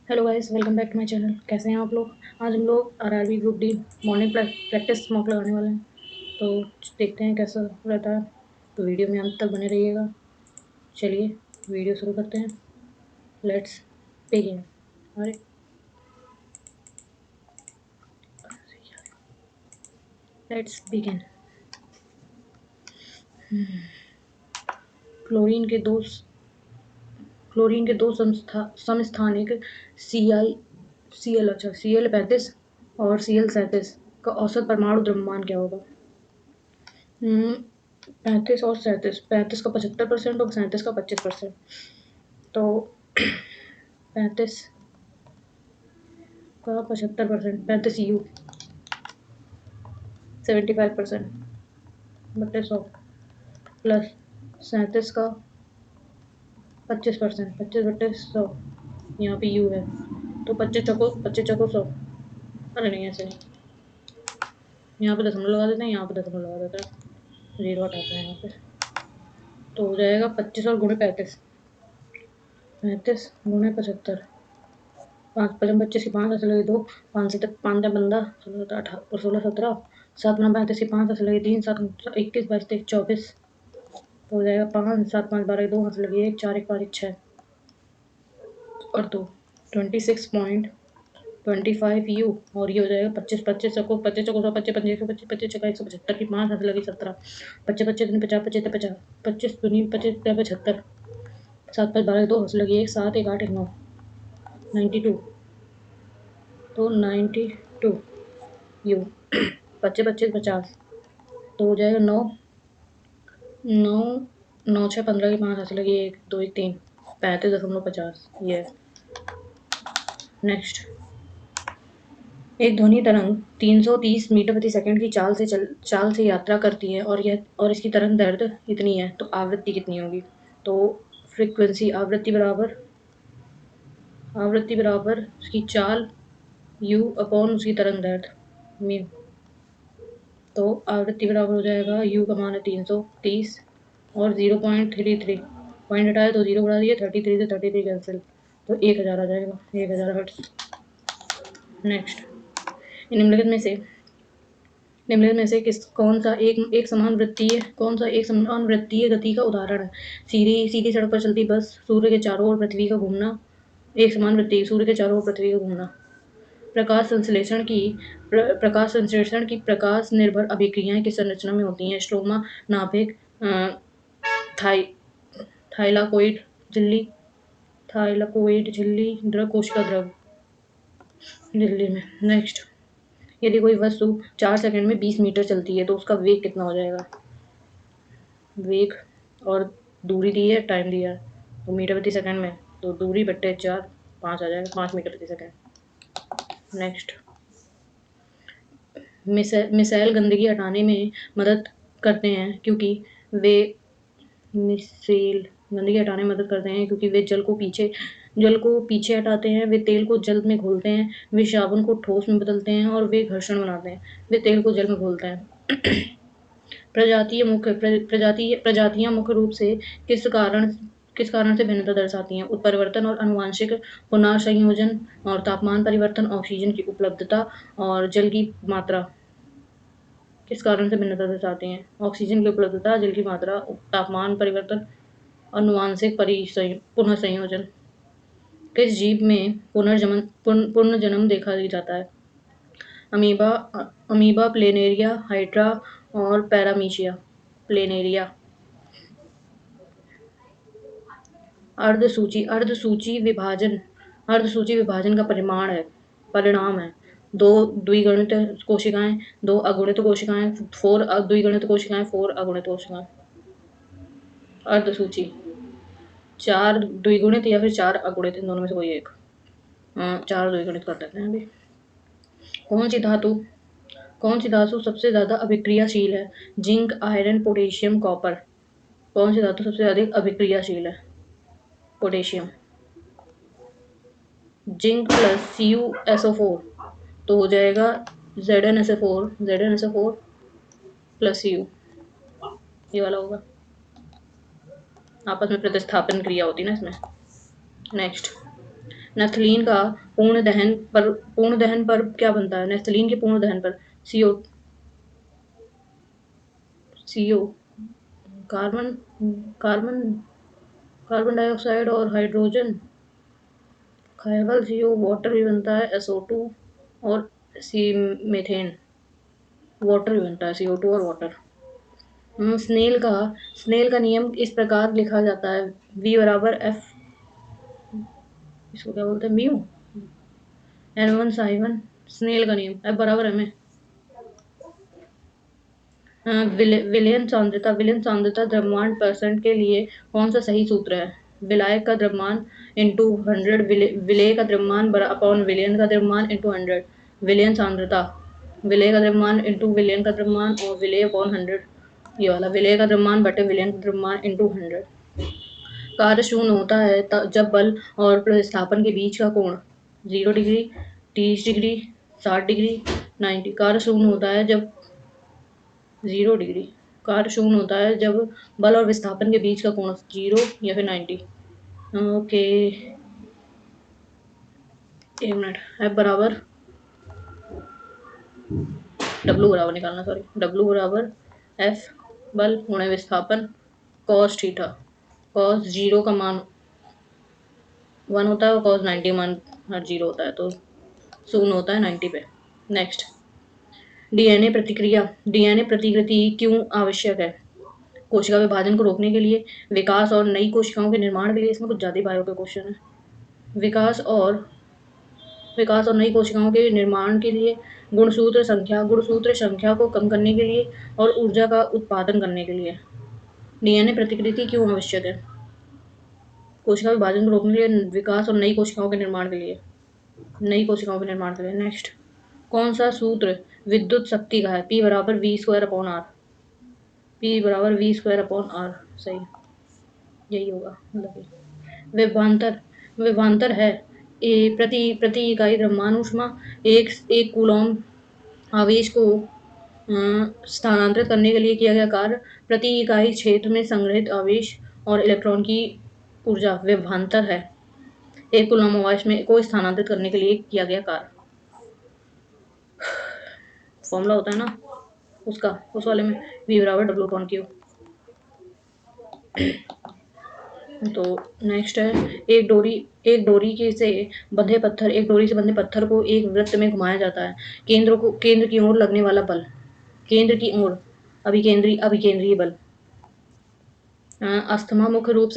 Hello guys, welcome back to my channel. कैसे हैं आप लोग? आज हम लोग RRB group D morning practice mock लगाने वाले हैं। तो देखते हैं कैसा रहता है। तो वीडियो में अंत तक बने रहिएगा। चलिए वीडियो शुरू करते हैं। Let's begin. अरे लेट्स बिगिन। क्लोरीन के दो क्लोरीन के दो समस्थानिक Cl 35 और Cl 37 का औसत परमाणु द्रव्यमान क्या होगा? 35 और 37, 35 का 75% और 37 का 25%। तो 35 का 75%, 35 U 75% बटे 100 प्लस 37 का 25%, 25/100। यहाँ पे U है तो 25 चौको 100। अरे नहीं, ऐसे नहीं, यहाँ पे दशमलव लगा देते हैं, यहाँ पे दशमलव लगा देते हैं, जीरो हटाते हैं यहाँ पे। तो हो जाएगा 25 और गुणे 35, 35 × 75। 5×5 = 25 की 5 ऐसे लगे 2, 5 से 5 15, 16 17 18 और 16 17, 7×9 = 35 की 5 ऐसे लगे 3, 7 21 22 23 24। तो हो जाएगा 5 7 5 12 2 ऐसे लगे 1 4 1 5 1 6 और 2, 26.25 U। और ये हो जाएगा 25 25 चौको 25 चौको 100, 25 25 125 25 चौका 175 की 5 ऐसे लगे 17, 25 25 दूनी 50 25 50, 25 दूनी 25 75, 7 5 12 2 ऐसे लगे 1 7 1 8 1 9, 92। तो 92 U 25 25 50। तो हो जाएगा 9 9 9 6 15 की 5 ऐसे लगी 1 2 1 3, 35.50 ये। नेक्स्ट, एक ध्वनि तरंग 330 मीटर प्रति सेकंड की चाल से यात्रा करती है और इसकी तरंग दैर्ध्य इतनी है, तो आवृत्ति कितनी होगी? तो फ्रीक्वेंसी आवृत्ति बराबर उसकी चाल U अपॉन उसकी तरंग दैर्ध्य म्यू। तो आवृत्ति बराबर हो जाएगा U का मान है 330 और 0.33, पॉइंट हटाया तो 0 बढ़ा दिया, 33 से 33 कैंसिल, तो 1000 आ जाएगा, 1000 हर्ट्ज। नेक्स्ट, निम्नलिखित में से कौन सा एक समान वृत्तीय गति का उदाहरण है? सीधी सड़क पर चलती बस, सूर्य के चारों ओर पृथ्वी का घूमना, एक समान वृत्तीय सूर्य के चारों ओर पृथ्वी का घूमना। प्रकाश संश्लेषण की प्रकाश निर्भर अभिक्रियाएं किस संरचना में होती हैं? स्ट्रोमा, नाभिक, थाई थाइलाकोइड झिल्ली, द्रव कोशिका द्रव झिल्ली में। नेक्स्ट, यदि कोई वस्तु 4 सेकंड में 20 मीटर चलती है तो उसका वेग कितना हो जाएगा? वेग और दूरी दी है, टाइम दिया है, तो मीटर प्रति सेकंड में, तो दूरी बट्टे 4, 5 आ जाएगा, 5 मीटर प्रति सेकंड। नेक्स्ट, मिसाइल गंदगी हटाने में मदद करते हैं क्योंकि वे जल को पीछे हटाते हैं, वे तेल को जल में घोलते हैं, वे साबुन को ठोस में बदलते हैं और वे घर्षण बनाते हैं, वे तेल को जल में घोलते हैं। प्रजातियां मुख्य रूप से किस कारण से भिन्नता दर्शाती हैं? उत्परिवर्तन और आनुवंशिक पुनर्संयोजन और तापमान परिवर्तन, ऑक्सीजन की उपलब्धता और जल की मात्रा। किस कारण से भिन्नता दर्शाती हैं? ऑक्सीजन की उपलब्धता, जल की मात्रा, तापमान परिवर्तन, आनुवंशिक पुनर्संयोजन। किस जीव में पुनर्जन्म देखा जाता है? अमीबा अमीबा प्लेनेरिया, हाइड्रा और पैरामीशिया। प्लेनेरिया। अर्धसूची विभाजन का परिणाम है दो द्विगुणित कोशिकाएं, दो अगुणित कोशिकाएं, 4 द्विगुणित कोशिकाएं, 4 अगुणित कोशिकाएं। अर्धसूची 4 द्विगुणित या फिर 4 अगुणित, इन दोनों में से कोई एक। 4 द्विगुणित कर देते हैं अभी। कौन सी धातु सबसे ज्यादा अभिक्रियाशील है? Zinc, iron, potassium, copper. कौन सी धातु सबसे अधिक अभिक्रियाशील है? पोटेशियम। जिंक प्लस CuSO4 तो हो जाएगा ZnSO4 प्लस Cu, ये वाला होगा। आपस में प्रतिस्थापन क्रिया होती है ना इसमें। नेक्स्ट, नैप्थलीन का पूर्ण दहन पर क्या बनता है? नैप्थलीन के पूर्ण दहन पर CO CO carbon carbon carbon dioxide और हाइड्रोजन, केवल सीओ, वाटर भी बनता है SO2 और सी मीथेन, वाटर भी बनता है CO2 और वाटर। स्नेल का नियम इस प्रकार लिखा जाता है, V बराबर F, इसको क्या बोलते हैं, म्यू N1 साइवन। स्नेल का नियम F बराबर M है। विलयन सांद्रता द्रव्यमान परसेंट के लिए कौन सा सही सूत्र है? विलायक का द्रव्यमान इंटू 100, विलेय का द्रव्यमान अपॉन विलयन का द्रव्यमान इंटू 100। विलयन सांद्रता, विलेय का द्रव्यमान इंटू विलयन का द्रव्यमान और विलेय अपॉन 100, ये वाला विलेय का द्रव्यमान बटे विलयन का द्रव्यमान इंटू 100। कार्य शून्य होता है जब बल और प्रतिस्थापन के बीच का कोण 0 डिग्री, 30 डिग्री, 60 डिग्री, 90। कार्य शून्य होता है जब 0 डिग्री। कार्य शून्य होता है जब बल और विस्थापन के बीच का कोण 0 या फिर 90। ओके, एक मिनट। F बराबर W बराबर निकालना, सॉरी, W बराबर F बल गुणे विस्थापन cos थीटा। cos 0 का मान 1 होता है और cos 90 मान हर 0 होता है, तो शून्य होता है 90 पे। नेक्स्ट, डीएनए प्रतिकृति क्यों आवश्यक है? कोशिका विभाजन को रोकने के लिए, विकास और नई कोशिकाओं के निर्माण के लिए। इसमें कुछ ज्यादा बायो के क्वेश्चन है। विकास और नई कोशिकाओं के निर्माण के लिए, गुणसूत्र संख्या को कम करने के लिए और ऊर्जा का उत्पादन करने के लिए। डीएनए प्रतिकृति क्यों आवश्यक है? कोशिका विभाजन को रोकने के लिए, विकास और नई कोशिकाओं के निर्माण के लिए। नेक्स्ट, कौन सा सूत्र विद्युत शक्ति का है? P बराबर V² अपॉन R। सही, यही होगा, मतलब विभवांतर है प्रति इकाई द्रव्यमान ऊष्मा, एक कूलॉम आवेश को स्थानांतरित करने के लिए किया गया कार्य, प्रति इकाई क्षेत्र में संग्रहित आवेश और इलेक्ट्रॉन की ऊर्जा विभवांतर है। एक कूलॉम आवेश में को स्थानांतरित करने के लिए किया गया कार्य। फॉर्मूला होता है ना उसका, उस वाले में V बराबर W/Q। तो नेक्स्ट है, एक डोरी से बंधे पत्थर को एक वृत्त में घुमाया जाता है। केंद्र की ओर लगने वाला बल, केंद्र की ओर अभिकेंद्रीय बल। अस्थमा मुख्य रूप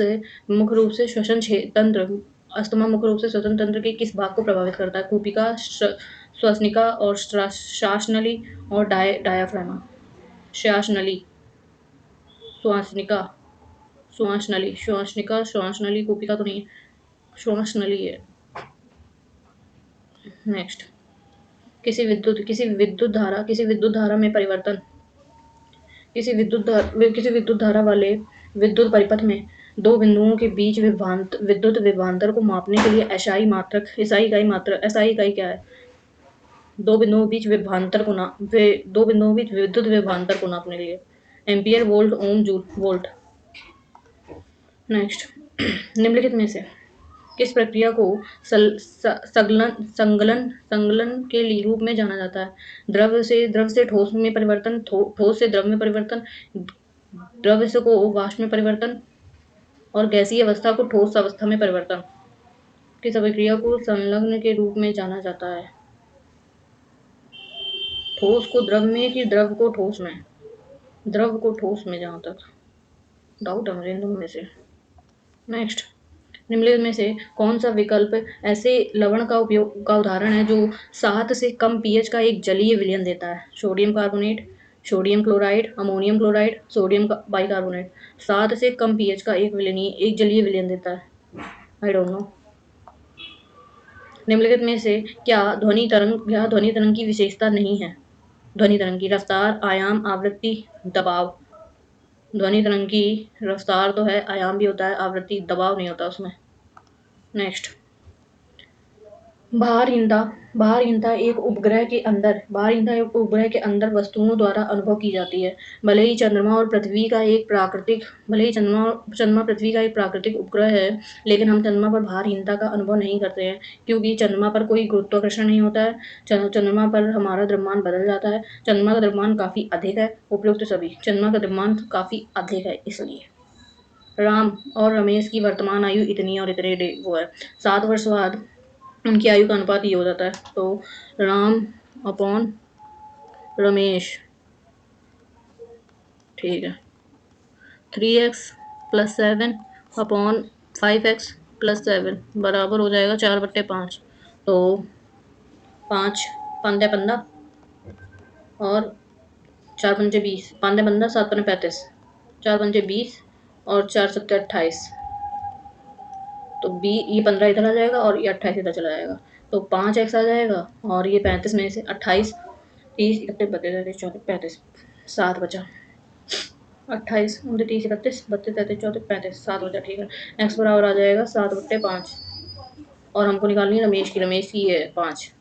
से श्वसन तंत्र के किस भाग को प्रभावित करता है? कूपिका, श्वसनिका और श्वासनली और डायाफ्राम। श्वासनली, कूपिका तो नहीं, श्वासनली है। नेक्स्ट, किसी विद्युत धारा में परिवर्तन, किसी विद्युत धारा वाले विद्युत परिपथ में दो बिंदुओं के बीच विद्युत विभवांतर को मापने के लिए SI इकाई क्या है? दो बिंदुओं के बीच विद्युत विभवांतर को नापने के लिए एम्पियर, वोल्ट, ओम, जूल, वोल्ट। नेक्स्ट, निम्नलिखित में से किस प्रक्रिया को संगलन के रूप में जाना जाता है? द्रव से ठोस में परिवर्तन, ठोस से द्रव में परिवर्तन, द्रव को वाष्प में परिवर्तन और गैसीय अवस्था को ठोस अवस्था में परिवर्तन। किस अभिक्रिया को संलग्न के रूप में जाना जाता है? ठोस को द्रव में कि द्रव को ठोस में? द्रव को ठोस में, जहां तक डाउट है मुझे इन दोनों में से। नेक्स्ट, निम्नलिखित में से कौन सा विकल्प ऐसे लवण का उदाहरण है जो 7 से कम पीएच का एक जलीय विलयन देता है? Sodium carbonate, sodium chloride, ammonium chloride, sodium bicarbonate. 7 से कम पीएच का एक जलीय विलयन देता है। I don't know. निम्नलिखित में से क्या ध्वनि तरंग की विशेषता नहीं है? ध्वनि तरंग की रफ्तार, आयाम, आवृत्ति, दबाव। ध्वनि तरंग की रफ्तार तो है, आयाम भी होता है, आवृत्ति, दबाव नहीं होता उसमें। नेक्स्ट, भारहीनता एक उपग्रह के अंदर वस्तुओं द्वारा अनुभव की जाती है। भले ही चंद्रमा पृथ्वी का एक प्राकृतिक उपग्रह है, लेकिन हम चंद्रमा पर भारहीनता का अनुभव नहीं करते हैं, क्योंकि चंद्रमा पर कोई गुरुत्वाकर्षण नहीं होता है। चंद्रमा पर हमारा द्रव्यमान बदल जाता है। चंद्रमा का द्रव्यमान काफ़ी अधिक है, उपयुक्त सभी। चंद्रमा का द्रव्यमान काफ़ी अधिक है, इसलिए। राम और रमेश की वर्तमान आयु इतनी और इतने वो है। 7 वर्ष बाद उनकी आयु का अनुपात ये हो जाता है। तो राम अपॉन रमेश, ठीक है, 3x + 7 अपॉन 5x + 7 बराबर हो जाएगा 4/5। तो 5 5 15 और 4 पंजे 20, 5 15 7 पंजे 35, 4 पंजे 20 और 4 7 28। तो ये 15 इधर आ जाएगा और ये 28 इधर चला जाएगा। तो 5x आ जाएगा और ये 35 में से 28, 30 31 32 34 35, 7 बचा। 28 29 31 32 33 34 35, 7 बचा, ठीक है। x बराबर आ जाएगा 7/5। और हमको निकालनी है रमेश की है 5।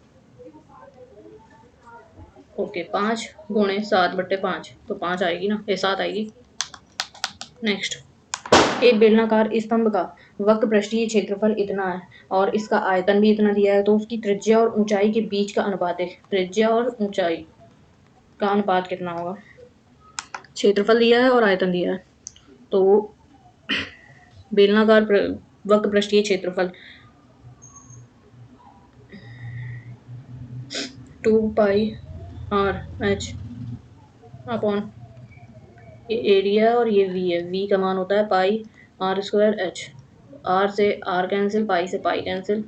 ओके, 5 × 7/5, तो 5 आएगी ना, ये 7 आएगी। नेक्स्ट, एक बेलनाकार स्तंभ का वक्र पृष्ठीय क्षेत्रफल इतना है और इसका आयतन भी इतना दिया है, तो उसकी त्रिज्या और ऊंचाई के बीच का अनुपात है। त्रिज्या और ऊंचाई का अनुपात कितना होगा? क्षेत्रफल दिया है और आयतन दिया है, तो बेलनाकार वक्र पृष्ठीय क्षेत्रफल 2πr/h अपॉन ये एरिया और ये v है। v का मान होता है πr²h। r से r कैंसिल, पाई से पाई कैंसिल,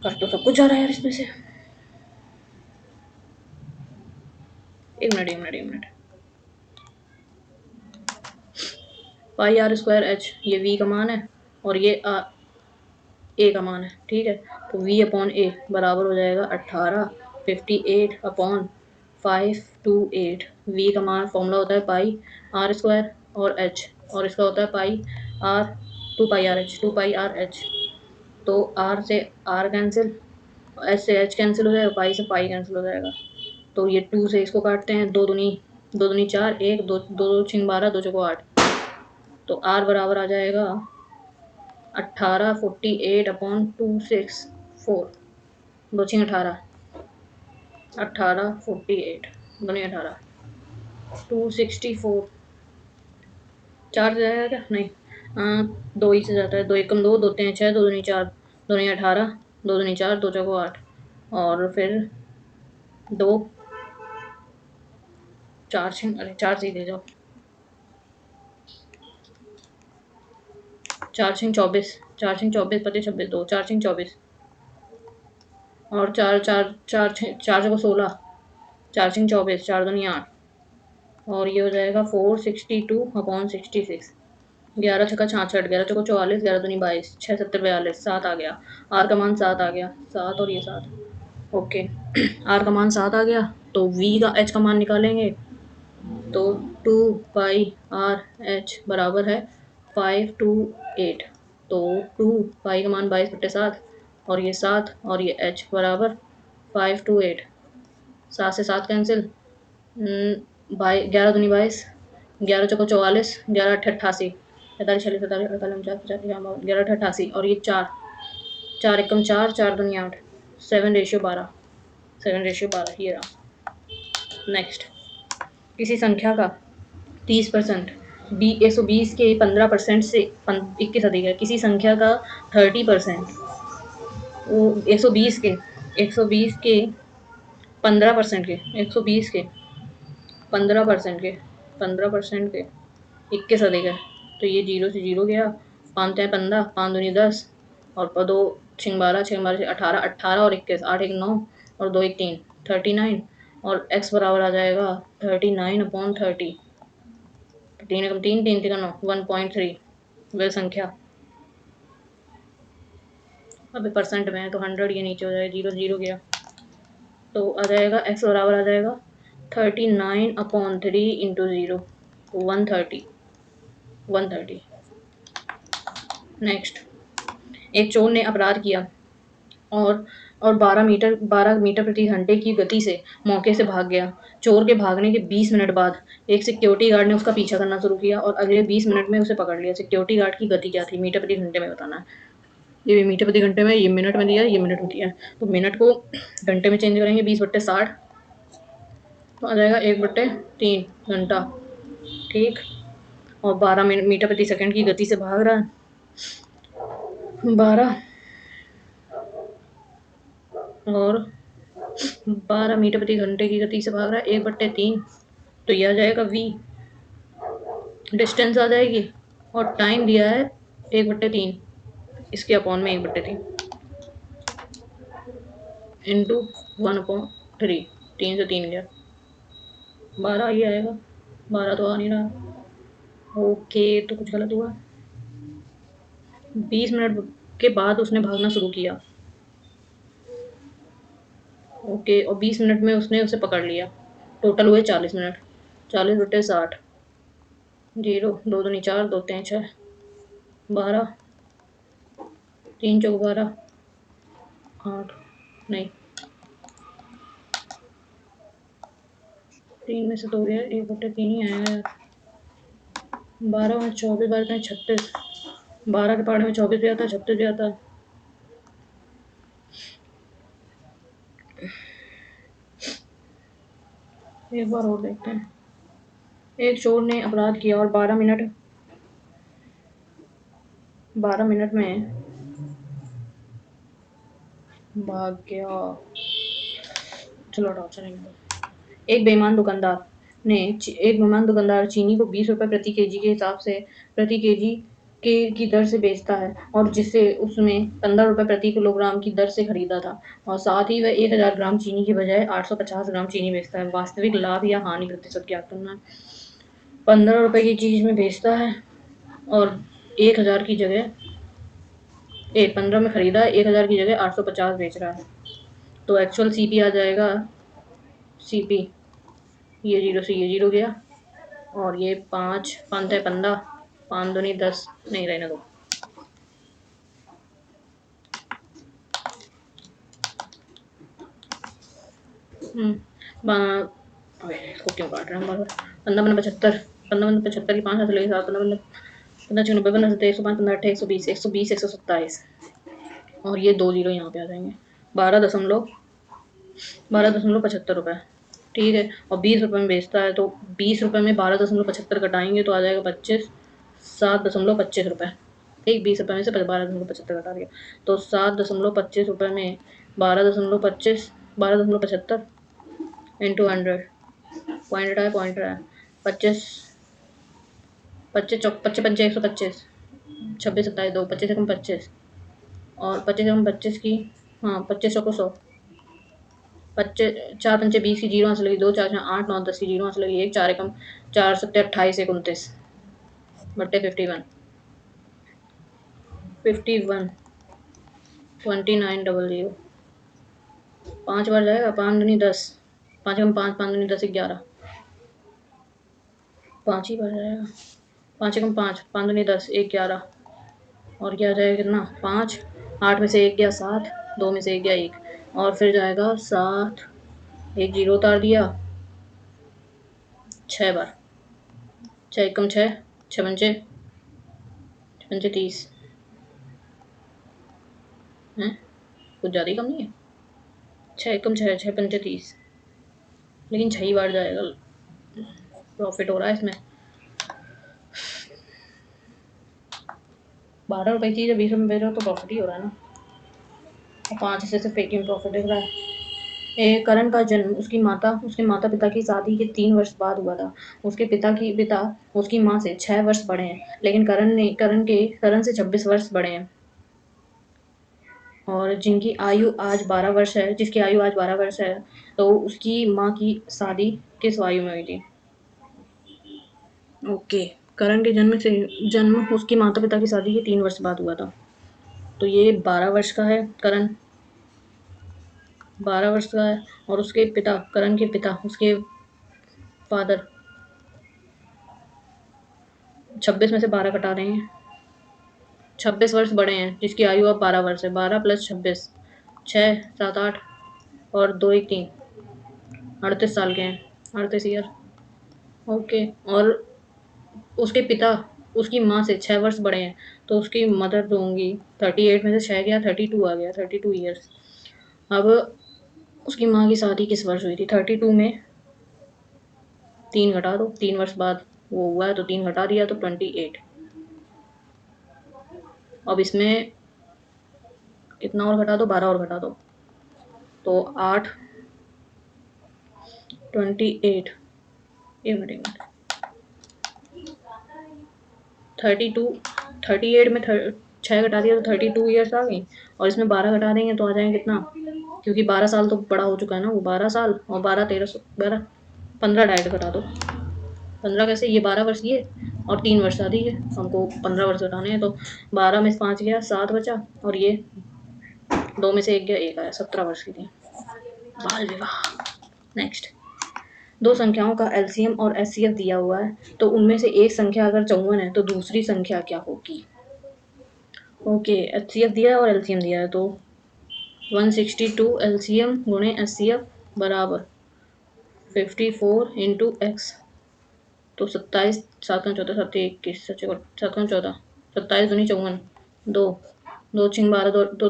कट तो सब कुछ जा रहा है यार इसमें से। एक मिनट। πr²h ये v का मान है और ये a का मान है, ठीक है। तो v/a बराबर हो जाएगा 18 58 अपॉन 528। v का मान फॉर्मूला होता है πr² और h, और इसका होता है r 2πrh। तो r से r कैंसिल, h से h कैंसिल हो जाएगा, पाई से पाई कैंसिल हो जाएगा। तो ये 2 से इसको काटते हैं, 2 दूनी 4, 1 2 2 6 12 2 चौको 8। तो r बराबर आ जाएगा 18 48 अपॉन 264, 2 6 18 48 2 18 264। 4 से जाएगा क्या? नहीं, 2 ही से जाता है। 2 एकम 2, 2 3 6, 2 दूनी 4, 2 नहीं 18, 2 दूनी 4, 2 चौको 8 और फिर 2 4 6, अरे 4 से ही दे जाओ, 4 6 24, 4 6 24 25 26 2, 4 6 24 और 4 4 4 4 को 16, 4 6 24, 4 दूनी 8 और ये हो जाएगा 462 अपॉन 66। 11 छक्का 66, 11 चौको 44, 11 दूनी 22, 6 7 42, 7 आ गया। आर का मान 7 आ गया, 7 और ये 7। ओके, आर का मान 7 आ गया, तो वी का एच का मान निकालेंगे। तो 2πr/h बराबर है 528। तो 2 का मान 22/7 और ये 7 और ये h बराबर 528। 7 से 7 कैंसिल, 11 दूनी 22, 11 चौको 44, 11 8 88, 45 46 47 48 49 50 11 8 88 और ये 4, 4 एकम 4, 4 दूनी 8, 7/12, 7/12 ये रहा। नेक्स्ट, किसी संख्या का 30% 120 के 15% से 21 अधिक है। किसी संख्या का 30%, वो 120 के 15% के 120 के 15% के 21 अधिक है। तो ये 0 से 0 गया, 5 3 15, 5 दूनी 10 और 2 6 12, 6 12 18, 18 और 21, 8 1 9 और 2 1 3, 39 और x बराबर आ जाएगा 39/30। 3 एकम 3, 3 3 9, 1.3 वह संख्या। अभी परसेंट में है तो 100 ये नीचे हो जाएगा, 0 0 गया, तो आ जाएगा x बराबर आ जाएगा 39/3 इंटू 0, 130। नेक्स्ट, एक चोर ने अपराध किया और 12 मीटर प्रति घंटे की गति से मौके से भाग गया। चोर के भागने के 20 मिनट बाद एक सिक्योरिटी गार्ड ने उसका पीछा करना शुरू किया और अगले 20 मिनट में उसे पकड़ लिया। सिक्योरिटी गार्ड की गति क्या थी? मीटर प्रति घंटे में बताना है। ये मीटर प्रति घंटे में, ये मिनट में दिया है, ये मिनट में दिया है। तो मिनट को घंटे में चेंज करेंगे, 20/60 तो आ जाएगा 1/3 घंटा। ठीक। और 12 मीटर प्रति सेकंड की गति से भाग रहा है। 12 और 12 मीटर प्रति घंटे की गति से भाग रहा है, 1/3 तो ये आ जाएगा v। डिस्टेंस आ जाएगी और टाइम दिया है 1/3, इसके अपॉन में 1/3 इंटू 1/3। 3 से 3 गया, 12 ही आएगा। 12 तो आ नहीं रहा। ओके, तो कुछ गलत हुआ। 20 मिनट के बाद उसने भागना शुरू किया। ओके, और 20 मिनट में उसने उसे पकड़ लिया। टोटल हुए 40 मिनट। 40/60, 0, 2 दूनी 4, 2 3 6, 12, 3 चौक 12, 8 नहीं, 3 में से 2 गया, 1/3 ही आएगा यार। 12 में 24, 12 36, 12 के पहाड़े में 24 भी आता है, 36 भी आता है। एक बार और देखते हैं। एक चोर ने अपराध किया और 12 मिनट में भाग गया। चलो हटाओ, चलेंगे। एक बेईमान दुकानदार चीनी को 20 रुपए प्रति केजी के हिसाब से प्रति केजी के की दर से बेचता है और जिसे उसमें 15 रुपए प्रति किलोग्राम की दर से खरीदा था, और साथ ही वह 1000 ग्राम चीनी की बजाय 850 ग्राम चीनी बेचता है। वास्तविक लाभ या हानि प्रतिशत ज्ञात करना है। 15 रुपए की चीज में बेचता है और 1000 की जगह 15 में खरीदा है, 1000 की जगह 850 बेच रहा है। तो एक्चुअल सीपी आ जाएगा, सीपी ये 0 से ये 0 गया और ये 5 5 है 15, 5 दूनी 10, नहीं रहने दो। इसको क्यों काट रहे हैं बार? 15 15 75 की 5 हाथ लगे, 7 15 15 6 90 15 17 105 15 18 120 120 127 और ये 2 0 यहाँ पे आ जाएंगे। 12.75 रुपये। ठीक है, और 20 रुपये में बेचता है तो 20 रुपये में 12.75 कटाएंगे तो आ जाएगा 25, 7.25 रुपये। ठीक, 20 रुपये में से 12.75 कटा दिया तो 7.25 रुपये में 12.25, 12.75 इंटू 100, पॉइंट रहा है 25, 25 चौक 25 पंचे 125, 26 27 2, 25 एकम 25 और 25 एकम 25 की, हाँ 25 चौको 100, 25 4 पंचे 20 की 0 से लगी 2, 4 8 9 10 की 0 से लगी 1, 4 एकम 4 7 28 29 बट्टे 51, 51 2900। 5 बार जाएगा, 5 दूनी 10, 5 एकम 5, 5 दूनी 10 11, 5 ही बार जाएगा। 5 एकम 5, 5 दूनी 10 1 11 और क्या जाएगा कितना 5, 8 में से 1 गया 7, 2 में से 1 गया 1 और फिर जाएगा 7, 1 0 उतार दिया 6 बार, 6 एकम 6, 6 पंचे 30 हैं, कुछ ज़्यादा ही कम नहीं है। 6 एकम 6, 6 पंचे 30, लेकिन 6 ही बार जाएगा। प्रॉफिट हो रहा है इसमें। 12 रुपए की चीज़ है, 20 रुपये बेच रहा हो तो प्रॉफिट ही हो रहा है ना। और 5 से सिर्फ एक ही प्रॉफिट दिख रहा है। करण का जन्म उसके माता पिता की शादी के 3 वर्ष बाद हुआ था। उसके पिता उसकी माँ से 6 वर्ष बड़े हैं, लेकिन करण से 26 वर्ष बड़े हैं और जिसकी आयु आज 12 वर्ष है, तो उसकी माँ की शादी किस आयु में हुई थी? ओके, करण के जन्म उसकी माता पिता की शादी के 3 वर्ष बाद हुआ था, तो ये 12 वर्ष का है करण, 12 वर्ष का है। और उसके पिता, करण के पिता, उसके फादर 26 में से 12 कटा रहे हैं, 26 वर्ष बड़े हैं, जिसकी आयु अब 12 वर्ष है। 12 + 26 6 7 8 और 2 1 3 38 साल के हैं, 38 ईयर। ओके। और उसके पिता उसकी माँ से 6 वर्ष बड़े हैं, तो उसकी मदर जो होंगी 38 में से 6 गया 32 आ गया, 32 ईयर्स। अब उसकी माँ की शादी किस वर्ष हुई थी? 32 में 3 घटा दो, 3 वर्ष बाद वो हुआ है तो 3 घटा दिया तो 28। अब इसमें इतना और घटा दो, 12 और घटा दो तो 8 28 एक मिनट 32 38 में 6 घटा दिया तो 32 ईयर्स आ गई, और इसमें 12 घटा देंगे तो आ जाएंगे कितना, क्योंकि 12 साल तो बड़ा हो चुका है ना वो, 12 साल और 12 13 12 15 डायरेक्ट घटा दो। 15 कैसे, ये 12 वर्ष ये और 3 वर्ष शादी है, हमको 15 वर्ष घटाने हैं, तो 12 में से 5 गया 7 बचा, और ये 2 में से 1 गया 1 आया, 17 वर्ष की थी। बाल विवाह। नेक्स्ट, दो संख्याओं का एलसीएम और एचसीएफ दिया हुआ है, तो उनमें से एक संख्या अगर 54 है तो दूसरी संख्या क्या होगी? ओके, एचसीएफ दिया है और एलसीएम दिया है, तो 162 एलसीएम गुणे एचसीएफ बराबर 54 इंटू एक्स, तो 27 7 का 14 7 21 7 का 14 27 दूनी 54 दो 2 6 12 2 2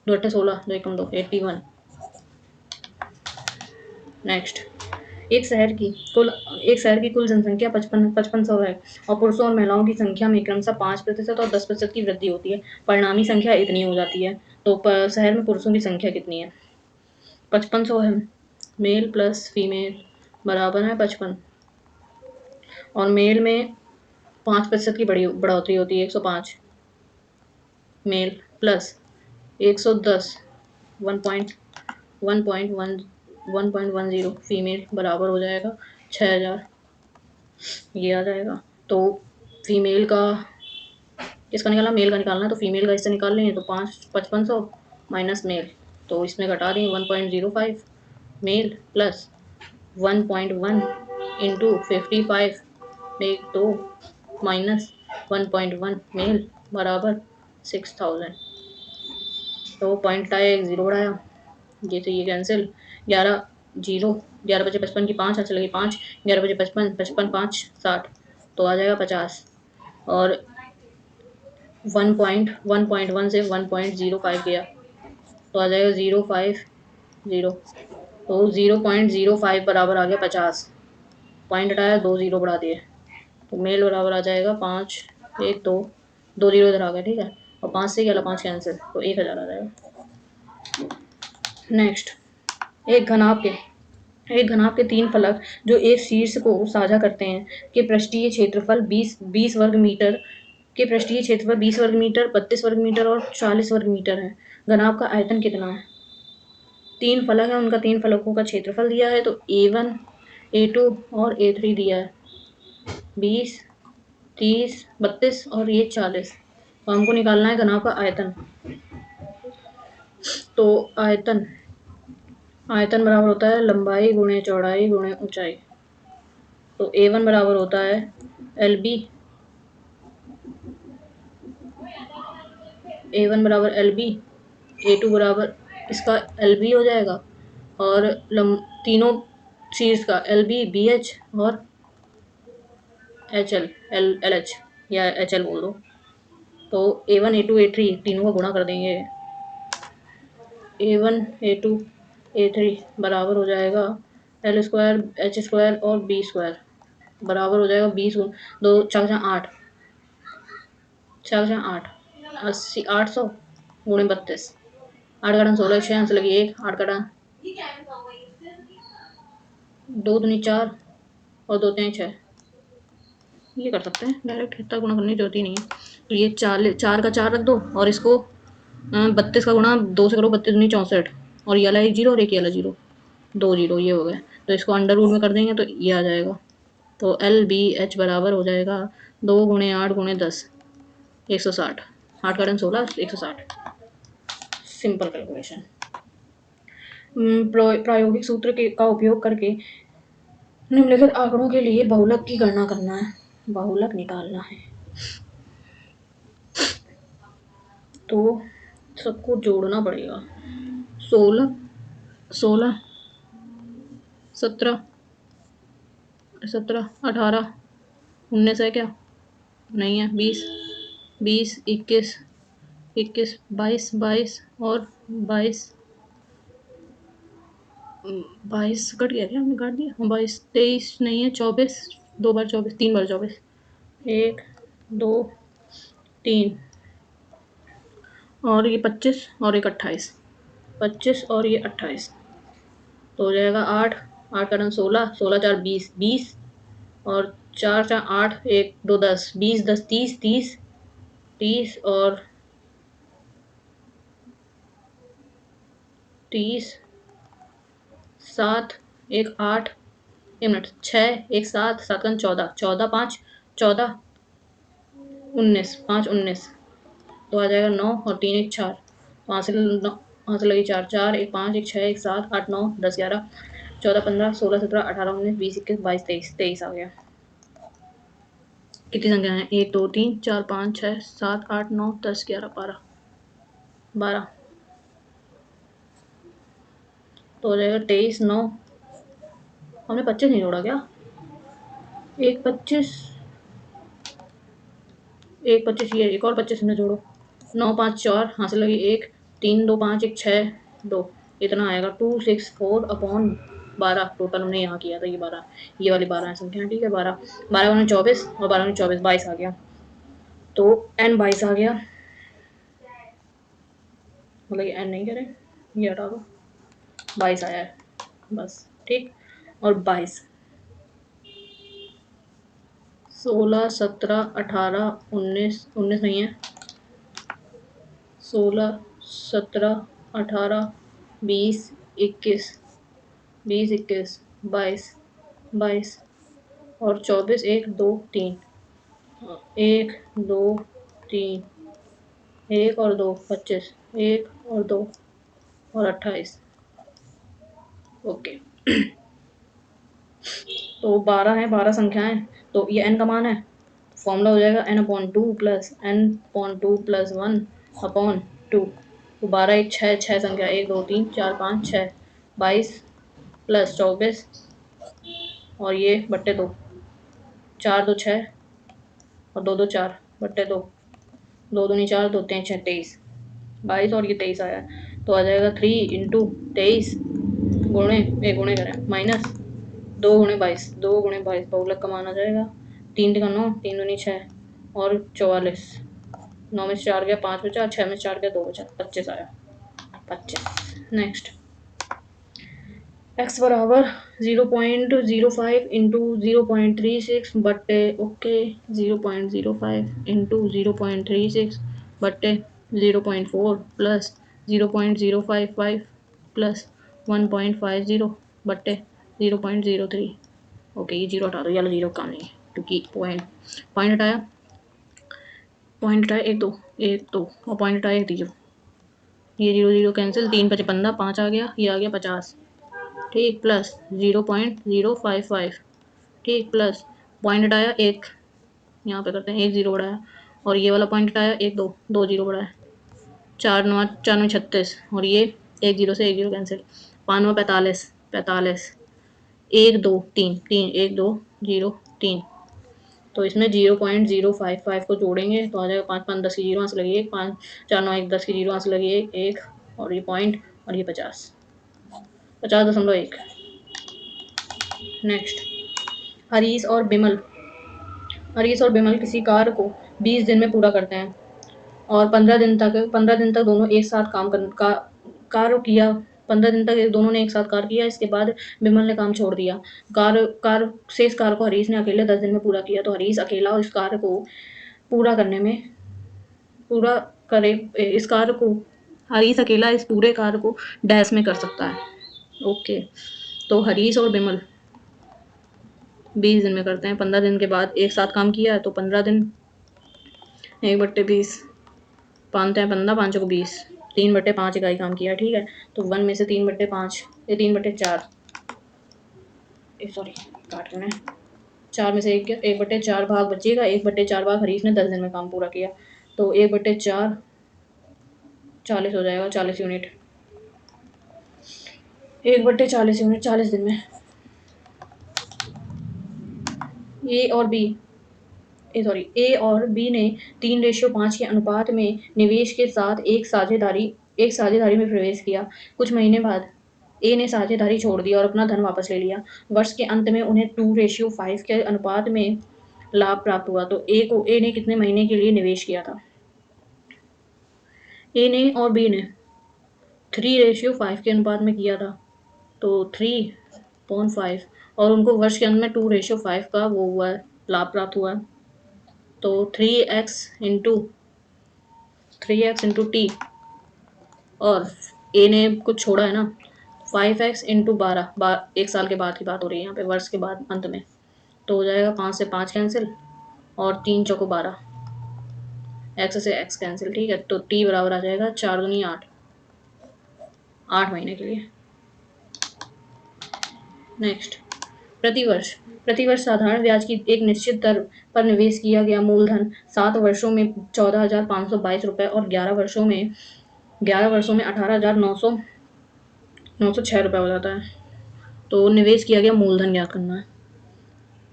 2 8 16 2 1 2 81। नेक्स्ट, एक शहर की कुल जनसंख्या 5500 है और पुरुषों और महिलाओं की संख्या में क्रमशः 5% और 10% की वृद्धि होती है, परिणामी संख्या इतनी हो जाती है, तो शहर में पुरुषों की संख्या कितनी है? 5500 है, मेल प्लस फीमेल बराबर है 55, और मेल में 5% की बढ़ोतरी होती है 105 मेल प्लस 110 1.10 फीमेल बराबर हो जाएगा 6000, ये आ जाएगा। तो फीमेल का किसका निकालना, मेल का निकालना है, तो फीमेल का इससे निकाल लेंगे तो 5500 माइनस मेल, तो इसमें घटा देंगे 1.05 मेल प्लस 1.1 इंटू 55 एक दो माइनस 1.1 मेल बराबर 6000, तो पॉइंट आया, एक जीरो बढ़ाया, ये तो ये कैंसिल, 11 जीरो, 11 बजे 55 की 5 हाथ चलेगी 5, 11 बजे 55 55 5 60, तो आ जाएगा 50, और 1.1 से 1.05 गया तो आ जाएगा 050, तो 0.05 बराबर आ गया 50, पॉइंट हटाया 2 जीरो बढ़ा दिए, तो मेल बराबर आ जाएगा 5 1 2 2 जीरो इधर आ गया, ठीक है, और 5 से 5 कैंसिल, तो 1000 आ जाएगा। नेक्स्ट, एक घनाभ के एक घनाभ के 3 फलक जो एक शीर्ष को साझा करते हैं के पृष्ठीय क्षेत्रफल 20 वर्ग मीटर 32 वर्ग मीटर और 40 वर्ग मीटर है। घनाभ का आयतन कितना है? 3 फलक है, उनका 3 फलकों का क्षेत्रफल दिया है, तो A1 A2 और A3 दिया है, 20 30 32 और ये 40, तो हमको निकालना है घनाभ का आयतन। तो आयतन बराबर होता है लंबाई गुणे चौड़ाई गुणे ऊंचाई, तो A1 बराबर होता है LB, A1 बराबर LB, A2 बराबर इसका LB हो जाएगा, और तीनों शीर्ष का LB BH और HL LH या HL बोल दो, तो A1 A2 A3 तीनों को गुणा कर देंगे, A1 A2 A3 बराबर हो जाएगा L स्क्वायर H स्क्वायर और B स्क्वायर बराबर हो जाएगा 20 दो 4 8 4 8 80 800 गुणे 32, 8 का 16 6 आंसर लगी 1 8 का 2 दूनी 4 और 2 3 6, ये कर सकते हैं डायरेक्ट, इतना गुणा करने की जरूरत ही नहीं है, तो ये 4 का 4 रख दो और इसको 32 का गुणा 2 से करो, 32 दूनी 64, और ये वाला 1 जीरो और एक ये वाला जीरो, 2 जीरो ये हो गए, तो इसको अंडर रूट में कर देंगे तो ये आ जाएगा, तो LBH बराबर हो जाएगा 2 गुणे 8 गुणे 10 160, 8 का 16 160, सिंपल कैलकुलेशन। प्रायोगिक सूत्र का उपयोग करके निम्नलिखित आंकड़ों के लिए बहुलक की गणना करना है, बहुलक निकालना है, तो सबको जोड़ना पड़ेगा। 16 16 17 17 18 19 है क्या? नहीं है। 20 20 21 21 22 22 और 22 22 कट गया क्या? हमने काट दिया। 22 23 नहीं है। 24 2 बार 24 3 बार 24 1 2 3 और ये 25 और एक 28 25 और ये 28 तो हो जाएगा 8 8 का रन 16 16 4 20 20 और 4 4 8 1 2 10 20 10 30 30 30 और 30 7 1 8 1 मिनट 6 1 7 7 14 14 5 14 19 5 19 तो आ जाएगा 9 और 3 1 4 5 से 9 5 से लगी 4 4 1 5 1 6 1 7 8 9 10 11 14 15 16 17 18 19 20 21 22 23 23 आ गया। कितनी संख्या है? 1 2 3 4 5 6 7 8 9 10 11 12 12 तो हो जाएगा 23 9 हमने 25 नहीं जोड़ा क्या? एक 25 एक 25 ये एक और 25 में जोड़ो 9 5 4 हासिल लगी 1 3 2 5 1 6 2 इतना आएगा 264 अपॉन 12 टोटल हमने यहाँ किया था। ये 12 ये वाली 12 है संख्या। ठीक है 12 12 में 24 और 12 में 24 22 आ गया। तो n 22 आ गया। मतलब ये n नहीं करें ये हटा दो 22 आया है बस। ठीक और 22 16 17 18 19 19 नहीं है 16 17 18 20 21 20 21 22 22 और 24 1 2 3 1 2 3 1 और 2 25 1 और 2 और 28 ओके। तो 12 है 12 संख्याएं तो ये n का मान है। फॉर्मूला हो जाएगा n upon 2 plus n upon 2 plus 1 upon 2 तो 12 एक 6 6 संख्या 1 2 3 4 5 6 22 प्लस 24 और ये बट्टे 2 4 2 6 और 2 2 4 बट्टे 2 2 दूनी 4 2 3 6 23 22 और ये 23 आया तो आ जाएगा 3 इंटू 23 गुणे गुणे करें माइनस 2 गुणे 22 2 गुणे 22 बहुलक का मान आ जाएगा 3 का 9 3 दूनी 6 और 44 9 में से 4 गया 5 बचा 6 में से 4 गया 2 बचा 25 आया 25। नेक्स्ट x बराबर 0.05 इंटू 0.36 बट्टे ओके 0.05 इंटू 0.36 बट्टे 0.4 प्लस 0.055 प्लस 1.50 बट्टे 0.03 ओके ये जीरो हटा दो। ये जीरो काम नहीं है क्योंकि पॉइंट हटाया एक दो और पॉइंट हटाया एक जीरो ये 0 0 कैंसिल 3 5 15 5 आ गया ये आ गया 50 ठीक प्लस 0.055 ठीक प्लस पॉइंट हटाया एक यहाँ पे करते हैं एक जीरो बढ़ाया और ये वाला पॉइंट हटाया एक दो दो जीरो बढ़ाया 4 9 36 और ये एक जीरो से एक जीरो कैंसिल 5 9 45 45 1 2 3 3 1 2 0 3 तो इसमें 0.055 को जोड़ेंगे तो आ जाएगा 5 5 10 की जीरो आंसर लगी एक 5 4 9 1 10 की जीरो आंसर लगी एक और ये पॉइंट और ये 50.1। नेक्स्ट हरीश और बिमल किसी कार्य को 20 दिन में पूरा करते हैं और 15 दिन तक दोनों एक साथ कार्य किया। 15 दिन तक दोनों ने एक साथ कार्य किया। इसके बाद बिमल ने काम छोड़ दिया। शेष कार्य को हरीश ने अकेले 10 दिन में पूरा किया तो हरीश अकेला इस कार्य को पूरा करे इस कार्य को हरीश अकेला इस पूरे कार्य को डैश में कर सकता है। ओके तो हरीश और बिमल 20 दिन में करते हैं। 15 दिन के बाद एक साथ काम किया है तो 15 दिन 1/20 5 15 5 को 20 3/5 इकाई काम किया। ठीक है तो 1 में से 3/5 ये 3/4 सॉरी काट लेना 4 में से 1/4 भाग बचेगा 1/4 भाग हरीश ने 10 दिन में काम पूरा किया तो 1/4 40 हो जाएगा 40 यूनिट 1/40 यूनिट 40 दिन में। ए और बी ए और बी ने 3:5 के अनुपात में निवेश के साथ एक साझेदारी में प्रवेश किया। कुछ महीने बाद ए ने साझेदारी छोड़ दी और अपना धन वापस ले लिया। वर्ष के अंत में उन्हें 2:5 के अनुपात में लाभ प्राप्त हुआ। तो ए ने कितने महीने के लिए निवेश किया था? ए ने और बी ने 3:5 के अनुपात में किया था, तो 3.5, और उनको वर्ष के अंत में 2:5 का वो हुआ है, लाभ प्राप्त हुआ है। तो 3x इंटू टी, और ए ने कुछ छोड़ा है ना, 5x इंटू 12, 1 साल के बाद की बात हो रही है यहाँ पे, वर्ष के बाद अंत में, तो हो जाएगा 5 से 5 कैंसिल और 3 चौको 12, एक्स से एक्स कैंसिल। ठीक है, तो टी बराबर आ जाएगा 4 दूनी 8, 8 महीने के लिए। नेक्स्ट, प्रतिवर्ष साधारण ब्याज की एक निश्चित दर पर निवेश किया गया मूलधन 7 वर्षों में 14,522 रुपये और 11 वर्षों में 18,906 रुपये हो जाता है। तो निवेश किया गया मूलधन ज्ञात करना है।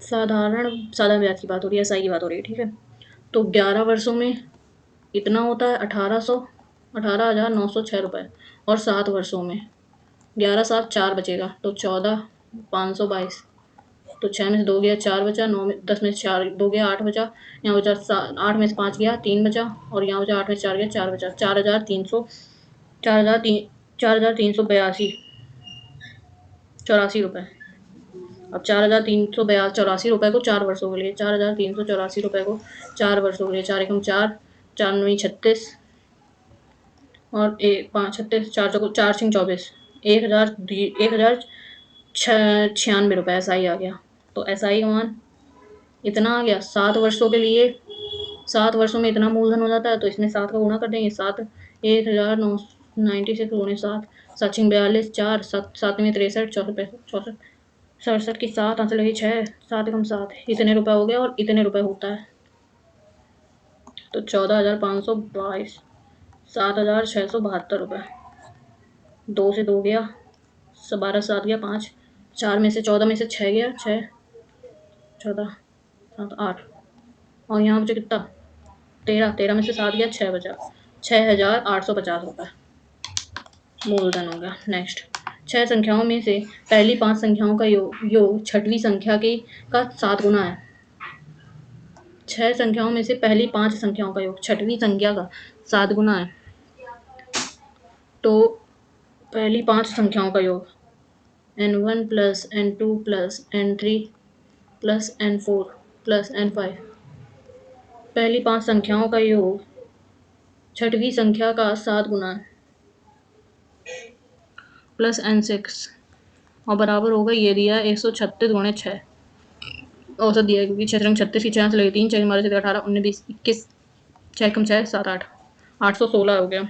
साधारण ब्याज की बात हो रही है, एसआई की बात हो रही है। ठीक है, तो 11 वर्षों में इतना होता है 18,906 रुपये, और 7 वर्षों में 11 7 4 बचेगा, तो 14,522, तो 6 में से 2 गया 4 बचा, 9 में 10 में से 4 2 गया 8 बचा, यहाँ बचा 8 में से 5 गया 3 बचा, और यहाँ बचा 8 में से 4 गया 4 बचा, 4,384 रुपये। अब 4,384 रुपये को 4 वर्षों के लिए, 4,384 रुपये को 4 वर्षों के लिए, 4 एकम 4, 4 नौ 36, और 5 36, 4 चौको 4 सिंह 24, 1,096 रुपये एसआई आ गया। तो एसआई का मान इतना आ गया 7 वर्षों के लिए। 7 वर्षों में इतना मूलधन हो जाता है, तो इसमें 7 का गुणा कर देंगे। 1,996 गुणे 7, 7 छिंग 42, 4 7 में 63, 64 64, 67 की 7 आंसर लगी 6, 7 एकम 7, इतने रुपए हो गया, और इतने रुपए होता है, तो 14,522, 7,672 रुपये। 2 से 2 गया, 12 से 7 गया 5, 4 में से 14 में से 6 गया 6, 14 7 8, और यहाँ बचे कितना 13 में से 7 गया 6 बचा, 6,850 रुपये मूलधन हो गया। नेक्स्ट, 6 संख्याओं में से पहली 5 संख्याओं का योग छठवीं संख्या का 7 गुना है। 6 संख्याओं में से पहली 5 संख्याओं का योग छठवीं संख्या का 7 गुना है। तो पहली 5 संख्याओं का योग n1 plus n2 plus n3 plus n4 plus n5, पहली 5 संख्याओं का योग छठवीं संख्या का 7 गुना है, प्लस n6, और बराबर होगा, ये दिया 136 गुणे 6, औसत दिया है, क्योंकि 6 36 की 6 से लगे 3, 6 मारे से 18 19 20 21, 6 कम 6 7 8, 816 हो गया।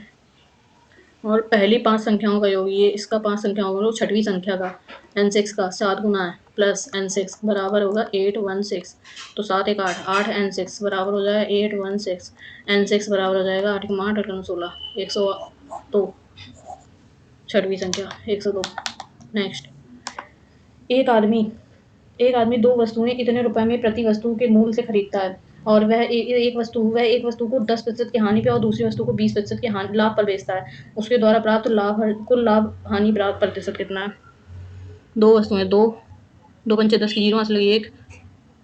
और पहली 5 संख्याओं का योग, ये इसका 5 संख्याओं का योग छठवीं संख्या का n6 का 7 गुना है, प्लस n6 बराबर होगा 816, तो 7 1 8, 8 n6 बराबर हो जाएगा 816, n6 बराबर हो जाएगा 8 8 8 16, 102, छठवीं संख्या 102। नेक्स्ट, एक आदमी 2 वस्तुएं इतने रुपए में प्रति वस्तु के मूल्य से खरीदता है, और वह एक वस्तु को 10% की हानि पे और दूसरी वस्तु को 20% के लाभ पर बेचता है। उसके द्वारा प्राप्त कुल लाभ हानि प्रतिशत कितना है? 2 वस्तुएं, 2 पंचे 10 की 0 हासिल लगी 1,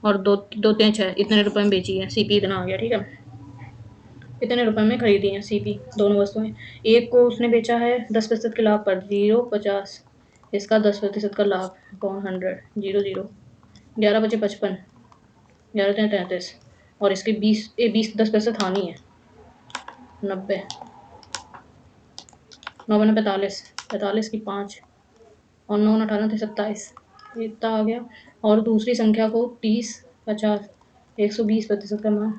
और 2 2 3 6, इतने रुपए में बेची है, सीपी इतना आ गया। ठीक है, इतने रुपए में खरीदी है सीपी दोनों वस्तुएं। एक को उसने बेचा है 10% के लाभ पर, 0 50, इसका 10% का लाभ अपॉन 100, 0 0, 11 बचे 55, 11 3 33, और इसके 20 10% हानि है, 90, 9 बने 45, 45 की 5, और 9 18 थे 27, इतना आ गया। और दूसरी संख्या को 30 50, 120% का मान,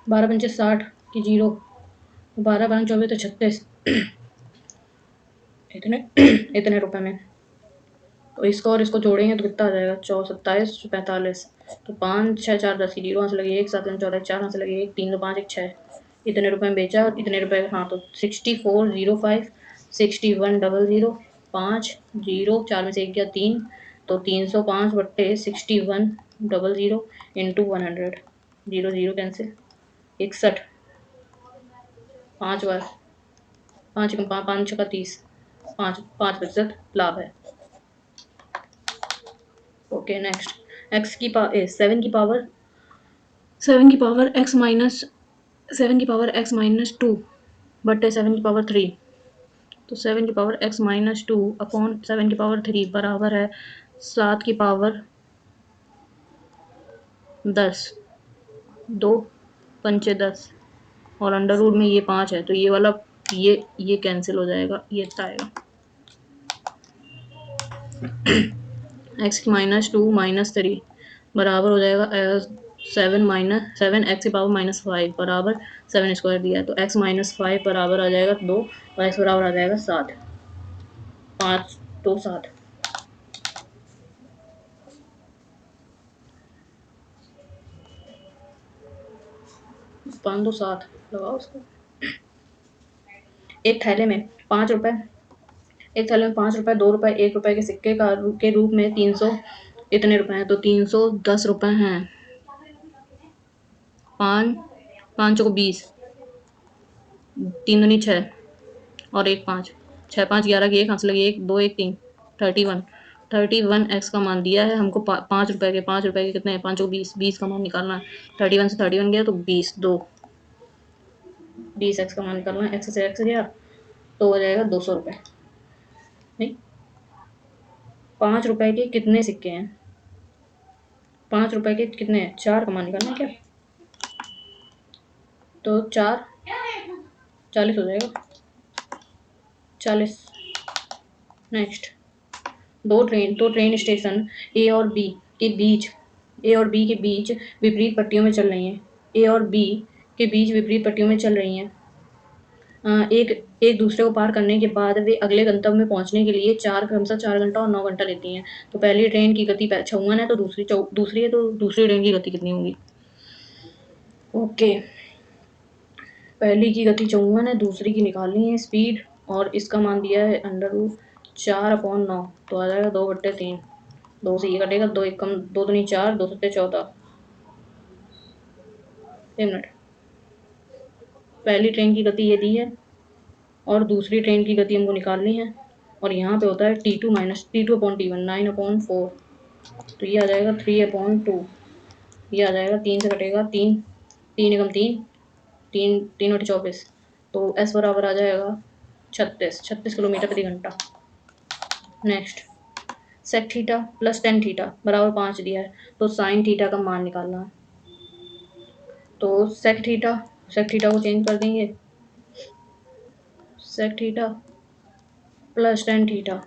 12 पंचे 60 की 0, 12 12 24 तो 36, इतने इतने रुपए में। तो इसको और इसको जोड़ेंगे तो कितना आ जाएगा, 27 45, तो 5 6 4 10 की 0 हाथ से लगी 1, 7 14 4 हाथ से लगी 1, 3 2 5 1 6, इतने रुपए में बेचा, इतने रुपए, हाँ, तो 6405 6100 5 0 4 में से 1 गया 3, तो 305 बट्टे 61 00 इंटू 100, 0 0 कैंसिल, 61, 5 बार, 5 5 का 30, 5% लाभ है। ओके नेक्स्ट, एक्स की पावर 7 की पावर एक्स माइनस 2 बटे 7 की पावर 3, तो 7 की पावर एक्स माइनस 2 अपॉन 7 की पावर 3 बराबर है 7 की पावर 10, 2 पंचे 10, और अंडर रूट में ये 5 है, तो ये वाला ये कैंसिल हो जाएगा, ये इतना आएगा। एक्स की माइनस 2 माइनस 3 बराबर हो जाएगा 7 एक्स की पावर -5 बराबर 7 स्क्वायर दिया है, तो एक्स -5 बराबर आ जाएगा 2 और एक्स बराबर आ जाएगा 7, 5 2 7। 5 2 7 लगाओ उसको। एक थैले में 5 रुपए, एक थैले में 5 रुपए, 2 रुपए, 1 रुपए के सिक्के के रूप में 300 इतने रुपए हैं, तो 310 रुपए हैं। 5 5 को 20, 3 दूनी 6 और 1 5, 6 5 11 की 1 हाथ से लगी 1 2 1 3, 31 एक्स का मान दिया है हमको 5 रुपए के, 5 रुपए के कितने हैं, 5 को 20, 20 का मान निकालना है। 31 से 31 गया तो 20, 20 एक्स का मान निकालना है, एक्स से एक्स गया तो हो जाएगा 200 रुपये। नहीं, 5 रुपए के कितने सिक्के हैं, 5 रुपए के कितने हैं, 4 का मान निकालना है क्या, तो 4 40 हो जाएगा, 40। नेक्स्ट, दो ट्रेन स्टेशन ए और बी के बीच विपरीत पट्टियों में चल रही हैं, ए और बी के बीच विपरीत पट्टियों में चल रही हैं। एक एक दूसरे को पार करने के बाद वे अगले गंतव्य में पहुंचने के लिए क्रमशः 4 घंटा और 9 घंटा लेती हैं। तो पहली ट्रेन की गति 56 है, तो दूसरी है, तो दूसरी ट्रेन की गति कितनी होगी। ओके, पहली की गति 54 है, दूसरी की निकालनी है स्पीड, और इसका मान दिया है √4/9, तो आ जाएगा 2/3, 2 से ये कटेगा, 2 1 कम, 2 दूनी 4, 2 सत्ते 14। 1 मिनट, पहली ट्रेन की गति ये दी है और दूसरी ट्रेन की गति हमको निकालनी है, और यहाँ पे होता है T2/T1 9/4, तो ये आ जाएगा 3/2, ये आ जाएगा 3 से कटेगा 3, 3 एकम 3, 3 × 24, तो S बराबर आ जाएगा 36 किलोमीटर प्रति घंटा। Next, sec theta plus ten theta बराबर 5 दिया है, तो साइन थीटा का मान निकालना है। तो सेक थीटा को चेंज कर देंगे, sec theta plus ten theta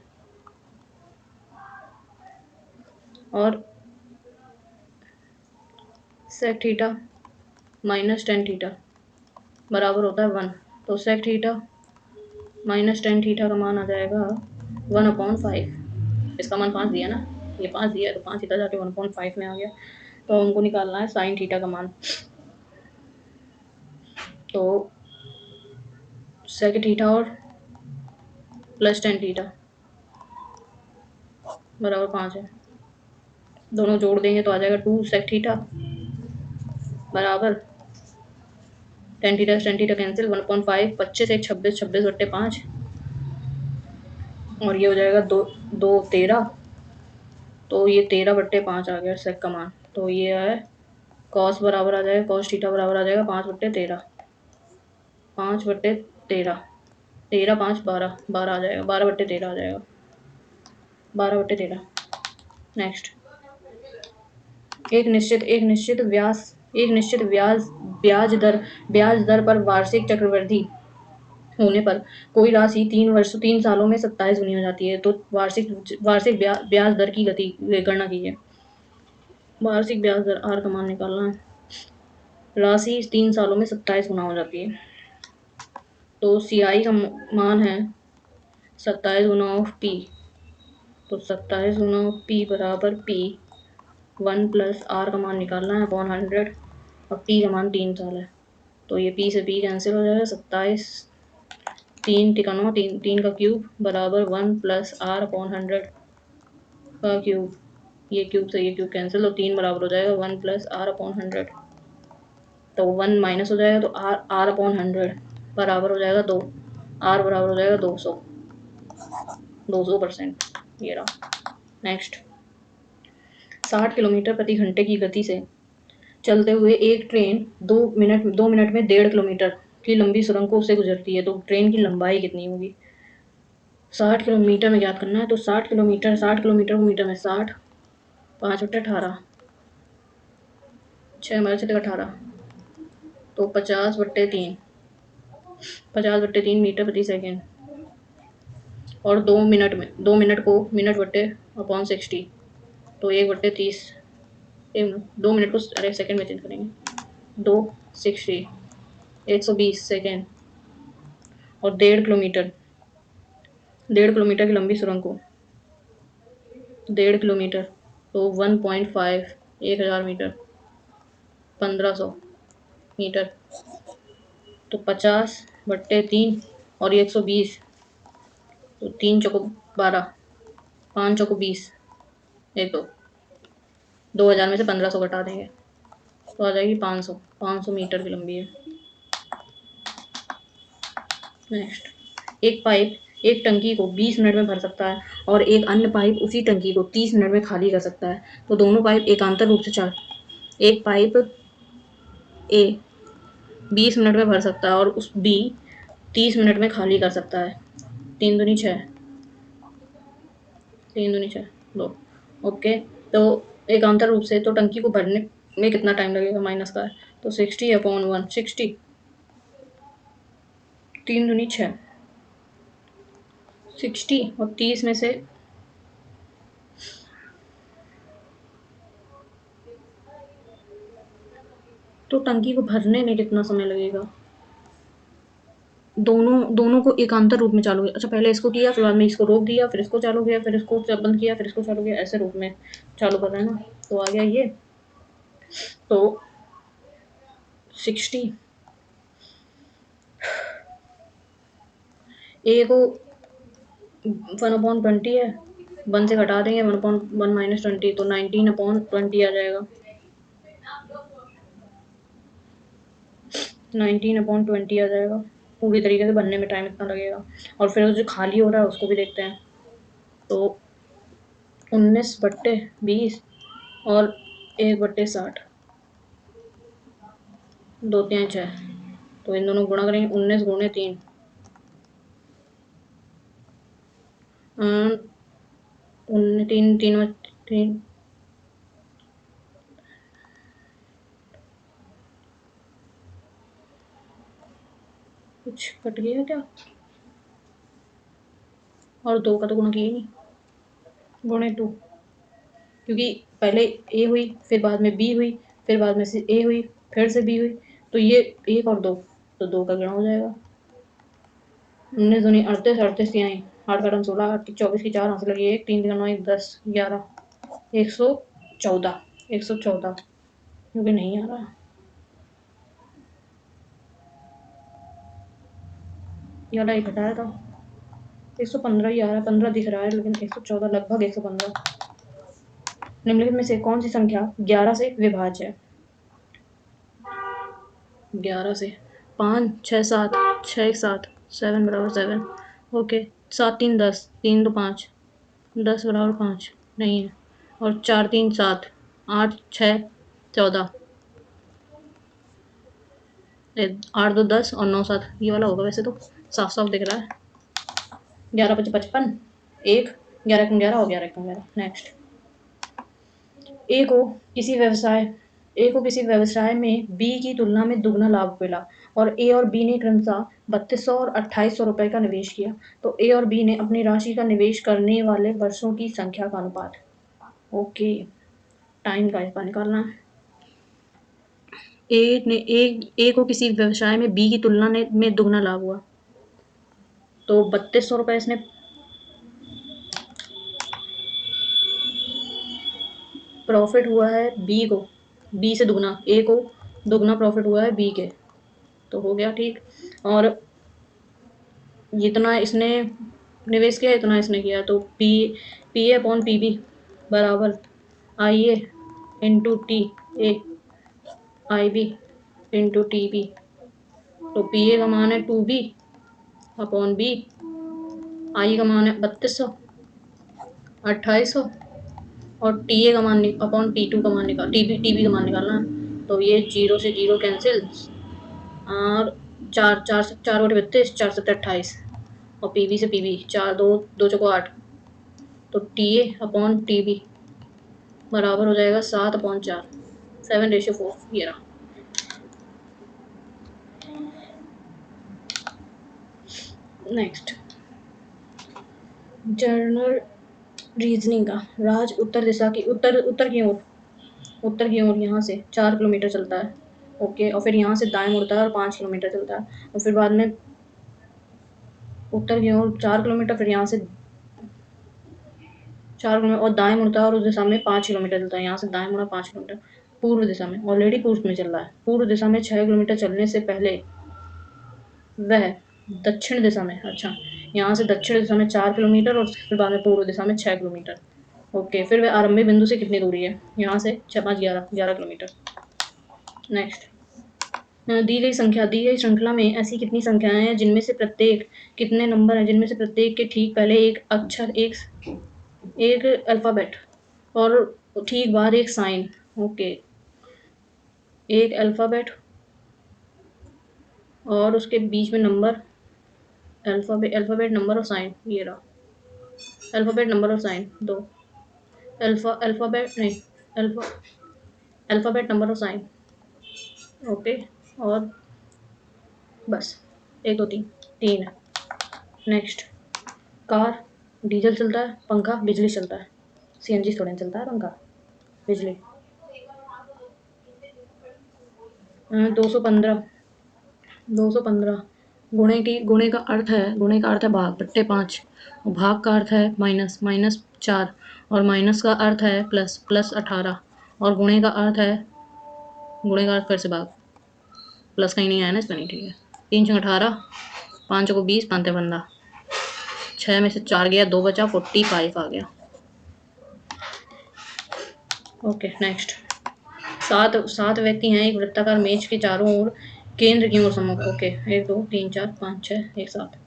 और sec theta minus tan theta बराबर होता है 1, तो sec theta minus tan theta का मान आ जाएगा 1/5। इसका मान 5 दिया ना, ये 5 दिया, तो 5 इधर जाके 1/5 में आ गया, तो हमको निकालना है साइन थीटा का मान। तो सेक थीटा और प्लस टेन थीटा बराबर 5 है, दोनों जोड़ देंगे तो आ जाएगा 2 सेक थीटा बराबर टेन थीटा कैंसिल, 1/5, 25 1 26, 26/5, और ये हो जाएगा 2 2 13, तो ये 13/5 आ गया सेक का मान। तो ये है कॉस बराबर आ जाएगा, कॉस थीटा बराबर आ जाएगा 5/13, 5/13, 13 5 12, 12 आ जाएगा, 12/13 आ जाएगा, 12/13। नेक्स्ट, एक निश्चित ब्याज दर पर वार्षिक चक्रवृद्धि होने पर कोई राशि 3 सालों में 27 गुनी हो जाती है, तो वार्षिक ब्याज दर की गणना कीजिए। वार्षिक ब्याज दर आर का मान निकालना है, राशि 3 सालों में 27 गुना हो जाती है, तो CI का मान है 27 गुना ऑफ P, तो 27 गुना ऑफ P बराबर P 1 + R का मान निकालना है अपॉन 100, और P का मान 3 साल है, तो ये P से P कैंसिल हो जाएगा, 27 3 तिकाना 3 3 का क्यूब बराबर 1 प्लस आर अपॉन 100 का क्यूब। ये क्यूब से ये क्यूब कैंसिल, तो 3 बराबर हो जाएगा 1 प्लस आर अपॉन 100। तो 1 माइनस हो जाएगा, तो आर आर अपॉन 100 बराबर हो जाएगा 2। आर बराबर हो जाएगा 200, 200%। ये रहा। नेक्स्ट, 60 किलोमीटर प्रति घंटे की गति से चलते हुए एक ट्रेन 2 मिनट में 1.5 किलोमीटर की लंबी सुरंग को से गुजरती है, तो ट्रेन की लंबाई कितनी होगी? 60 किलोमीटर में ज्ञात करना है। तो 60 किलोमीटर को मीटर में 60, 5/18, 6 हमारे 18, तो 50/3, 50/3 मीटर प्रति सेकेंड। और 2 मिनट को मिनट बट्टे अपॉन 60, तो 1/30। 2 मिनट को अरे सेकेंड में चेंज करेंगे, 260, 120 सेकेंड। और 1.5 किलोमीटर, 1.5 किलोमीटर की लंबी सुरंग को 1.5 किलोमीटर, तो 1.5, 1000 मीटर, 1500 मीटर, तो 50/3 और ये 120, तो 3 चौको 12, 5 चौको 20, एक दो 2000 में से 1500 घटा देंगे, तो आ जाएगी 500 मीटर की लंबी है। नेक्स्ट, एक पाइप एक टंकी को 20 मिनट में भर सकता है और एक अन्य पाइप उसी टंकी को 30 मिनट में खाली कर सकता है, तो दोनों पाइप एकांतर रूप से चाल एक पाइप ए 20 मिनट में भर सकता है और उस बी 30 मिनट में खाली कर सकता है। 3 दूनी 6, 3 दूनी 6, 2। ओके, तो एकांतर रूप से तो टंकी को भरने में कितना टाइम लगेगा माइनस का है, तो 60/1, 60, 3 दूनी 6, 60 और 30 में से तो टंकी को भरने में कितना समय लगेगा? दोनों दोनों को एकांतर रूप में चालू किया। अच्छा, पहले इसको किया, फिर बाद में इसको रोक दिया, फिर इसको चालू किया, फिर इसको बंद किया, फिर इसको चालू किया, ऐसे रूप में चालू कर रहे हैं ना। तो आ गया ये, तो 60 ए को 1/20 है, 1 से घटा देंगे, 1/1 माइनस 20, तो 19/20 आ जाएगा। 19/20 आ जाएगा। पूरी तरीके से बनने में टाइम इतना लगेगा। और फिर जो खाली हो रहा है उसको भी देखते हैं, तो 19/20 और 1/60, 2 3 6, तो इन दोनों गुणा करेंगे, 19 गुणे 3, 3 3 3, कुछ कट गया क्या? और 2 का तो गुणा किया ही नहीं, गुणे 2, क्योंकि पहले ए हुई, फिर बाद में बी हुई, फिर बाद में से ए हुई, फिर से बी हुई, तो ये 1 और 2, तो 2 का गुणा हो जाएगा। 19 दूनी 38, 38 की आई 8 का 16, 8 की 24 की 4 हाथ लगी 1, 3 का 9 1 10 11, 114, 114, क्योंकि नहीं आ रहा, ये वाला एक घटाया था, 115 ही आ रहा है, 15 दिख रहा है लेकिन 114, लगभग 115। निम्नलिखित में से कौन सी संख्या 11 से विभाज्य है? 11 से 5 6 7, 6 1 7, 7 बराबर 7। ओके, 7 3 10, 3 2 5, 10 बराबर 5 नहीं है, और 4 3 7, 8 6 14, 8 2 10 और 9 7, ये वाला होगा वैसे तो, साफ साफ दिख रहा है। 11 5 55, 1, 11 1 11 और 11 1 11। नेक्स्ट, ए को किसी व्यवसाय ए को किसी व्यवसाय में बी की तुलना में दुगना लाभ मिला और ए और बी ने क्रमशः 3200 और 2800 रुपए का निवेश किया, तो ए और बी ने अपनी राशि का निवेश करने वाले वर्षों की संख्या का अनुपात। ओके, टाइम का इसका निकालना है। ए को किसी व्यवसाय में बी की तुलना में दुगना लाभ हुआ, तो 3200 रुपए इसने प्रॉफिट हुआ है बी को, बी से दुगना, ए को दुगना प्रॉफिट हुआ है बी के, तो हो गया ठीक। और जितना इसने निवेश किया इतना इसने किया, तो P A upon P B बराबर I A into T A I B into T B. तो पी ए का मान है 2B अपॉन बी, आई का मान है 3200 2800, और टी ए का मान अपॉन T2 का मान निकाल टी बी का मान निकालना है। तो ये 0 से 0 कैंसिल, और चार चार से 4/32, 4×7 = 28, और पीबी से पीबी 4 2 2 चौको 8, तो T A upon T B बराबर हो जाएगा 7/4, 7:4। ये रहा। नेक्स्ट, जर्नल रीजनिंग का। राज उत्तर दिशा की उत्तर की ओर यहाँ से 4 किलोमीटर चलता है, ओके, और फिर यहाँ से दाएं मुड़ता है और 5 किलोमीटर चलता है, और फिर बाद में उत्तर की ओर 4 किलोमीटर, फिर यहाँ से 4 किलोमीटर और दाएं मुड़ता है, और उस दिशा में 5 किलोमीटर चलता है। यहाँ से दाएं मुड़ा 5 किलोमीटर पूर्व दिशा में, ऑलरेडी पूर्व में चल रहा है। पूर्व दिशा में 6 किलोमीटर चलने से पहले वह दक्षिण दिशा में, अच्छा, यहाँ से दक्षिण दिशा में 4 किलोमीटर, और फिर बाद में पूर्व दिशा में 6 किलोमीटर, ओके। फिर वह आरंभिक बिंदु से कितनी दूरी है? यहाँ से 6 5 11 किलोमीटर। नेक्स्ट, दी गई श्रृंखला में ऐसी कितनी संख्याएं हैं जिनमें से प्रत्येक कितने नंबर हैं जिनमें से प्रत्येक के ठीक पहले एक अक्षर, एक अल्फ़ाबेट और ठीक बाद एक साइन, ओके। एक अल्फ़ाबेट और उसके बीच में नंबर, अल्फ़ाबेट नंबर और साइन, ये रहा। अल्फ़ाबेट नंबर और साइन दो, अल्फ़ाबेट नहीं, अल्फ़ा अल्फ़ाबेट नंबर और साइन, ओके। और बस 1 2 3 3 है। नेक्स्ट, कार डीजल चलता है, पंखा बिजली चलता है, सीएनजी थोड़ी ना चलता है पंखा, बिजली। 215 215 गुणे का अर्थ है भाग बट्टे 5, और भाग का अर्थ है माइनस, -4, और माइनस का अर्थ है प्लस, +18, और गुणे का अर्थ फिर से भाग, प्लस कहीं नहीं आया ना इसमें, नहीं, ठीक है। 3 × 18, 5 × 20, 5 × 15, 6 में से 4 गया, 2 बचा, 45 आ गया, ओके। नेक्स्ट, सात व्यक्ति हैं एक वृत्ताकार मेज के चारों ओर केंद्र की ओर सम्मुख, ओके। 1 2 3 4 5 6 एक साथ।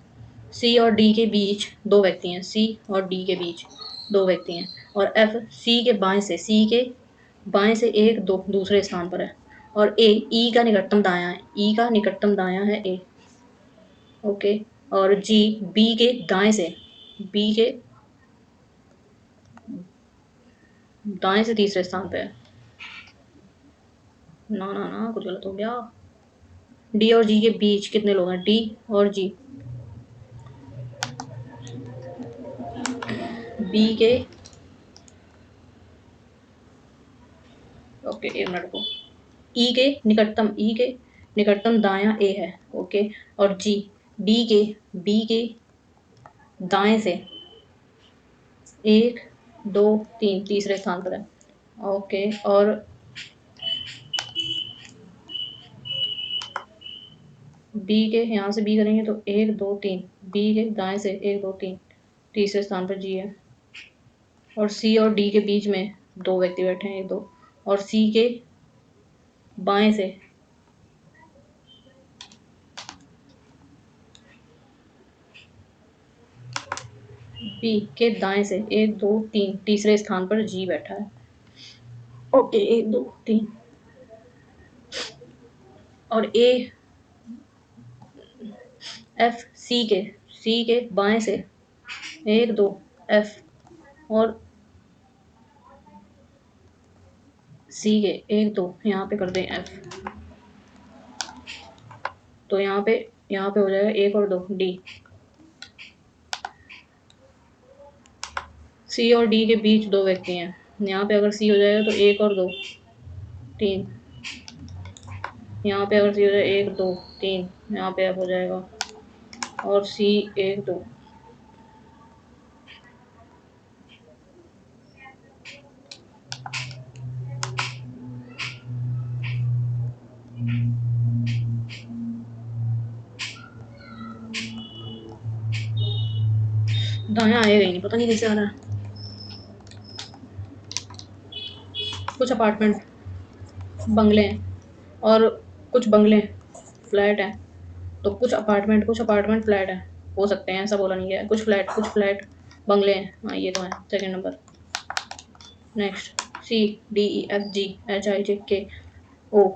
सी और डी के बीच दो व्यक्ति हैं, सी और डी के बीच दो व्यक्ति हैं, और एफ सी के बाएं से एक दो दूसरे स्थान पर है, और ए ई का निकटतम दायां है, ई का निकटतम दायां है ए, ओके। और जी बी के दाएं से, बी के दाएं से तीसरे स्थान पे है। ना ना ना, कुछ गलत हो गया। डी और जी के बीच कितने लोग हैं? डी और जी, बी के, ओके, 1 मिनट को, ई के निकटतम दायां ए है, ओके। और जी बी के दाएं से 1 2 3 तीसरे स्थान पर है, ओके। और बी के यहाँ से बी करेंगे तो 1 2 3, बी के दाएं से 1 2 3 तीसरे स्थान पर जी है। और सी और डी के बीच में दो व्यक्ति बैठे हैं, 1 2, और सी के बाएं से बी के दाएं से 1 2 3 तीसरे स्थान पर जी बैठा है, ओके। 1 2 3, और ए एफ सी के बाएं से 1 2 एफ, और सी के 1 2 यहाँ पे कर दें एफ, तो यहाँ पे हो जाएगा 1 और 2 डी। सी और डी के बीच दो व्यक्ति हैं, यहाँ पे अगर सी हो जाएगा तो 1 और 2 3, यहाँ पे अगर सी हो जाए 1 2 3, यहाँ पे एफ हो जाएगा, और सी 1 2। दायां आएगा ही नहीं, पता नहीं कैसे आ रहा है। कुछ अपार्टमेंट बंगले हैं और कुछ बंगले फ्लैट हैं, तो कुछ अपार्टमेंट फ्लैट हैं, हो सकते हैं, ऐसा बोला नहीं गया है। कुछ फ्लैट बंगले हैं, हाँ ये तो है second number. Next C D E F G H I J K O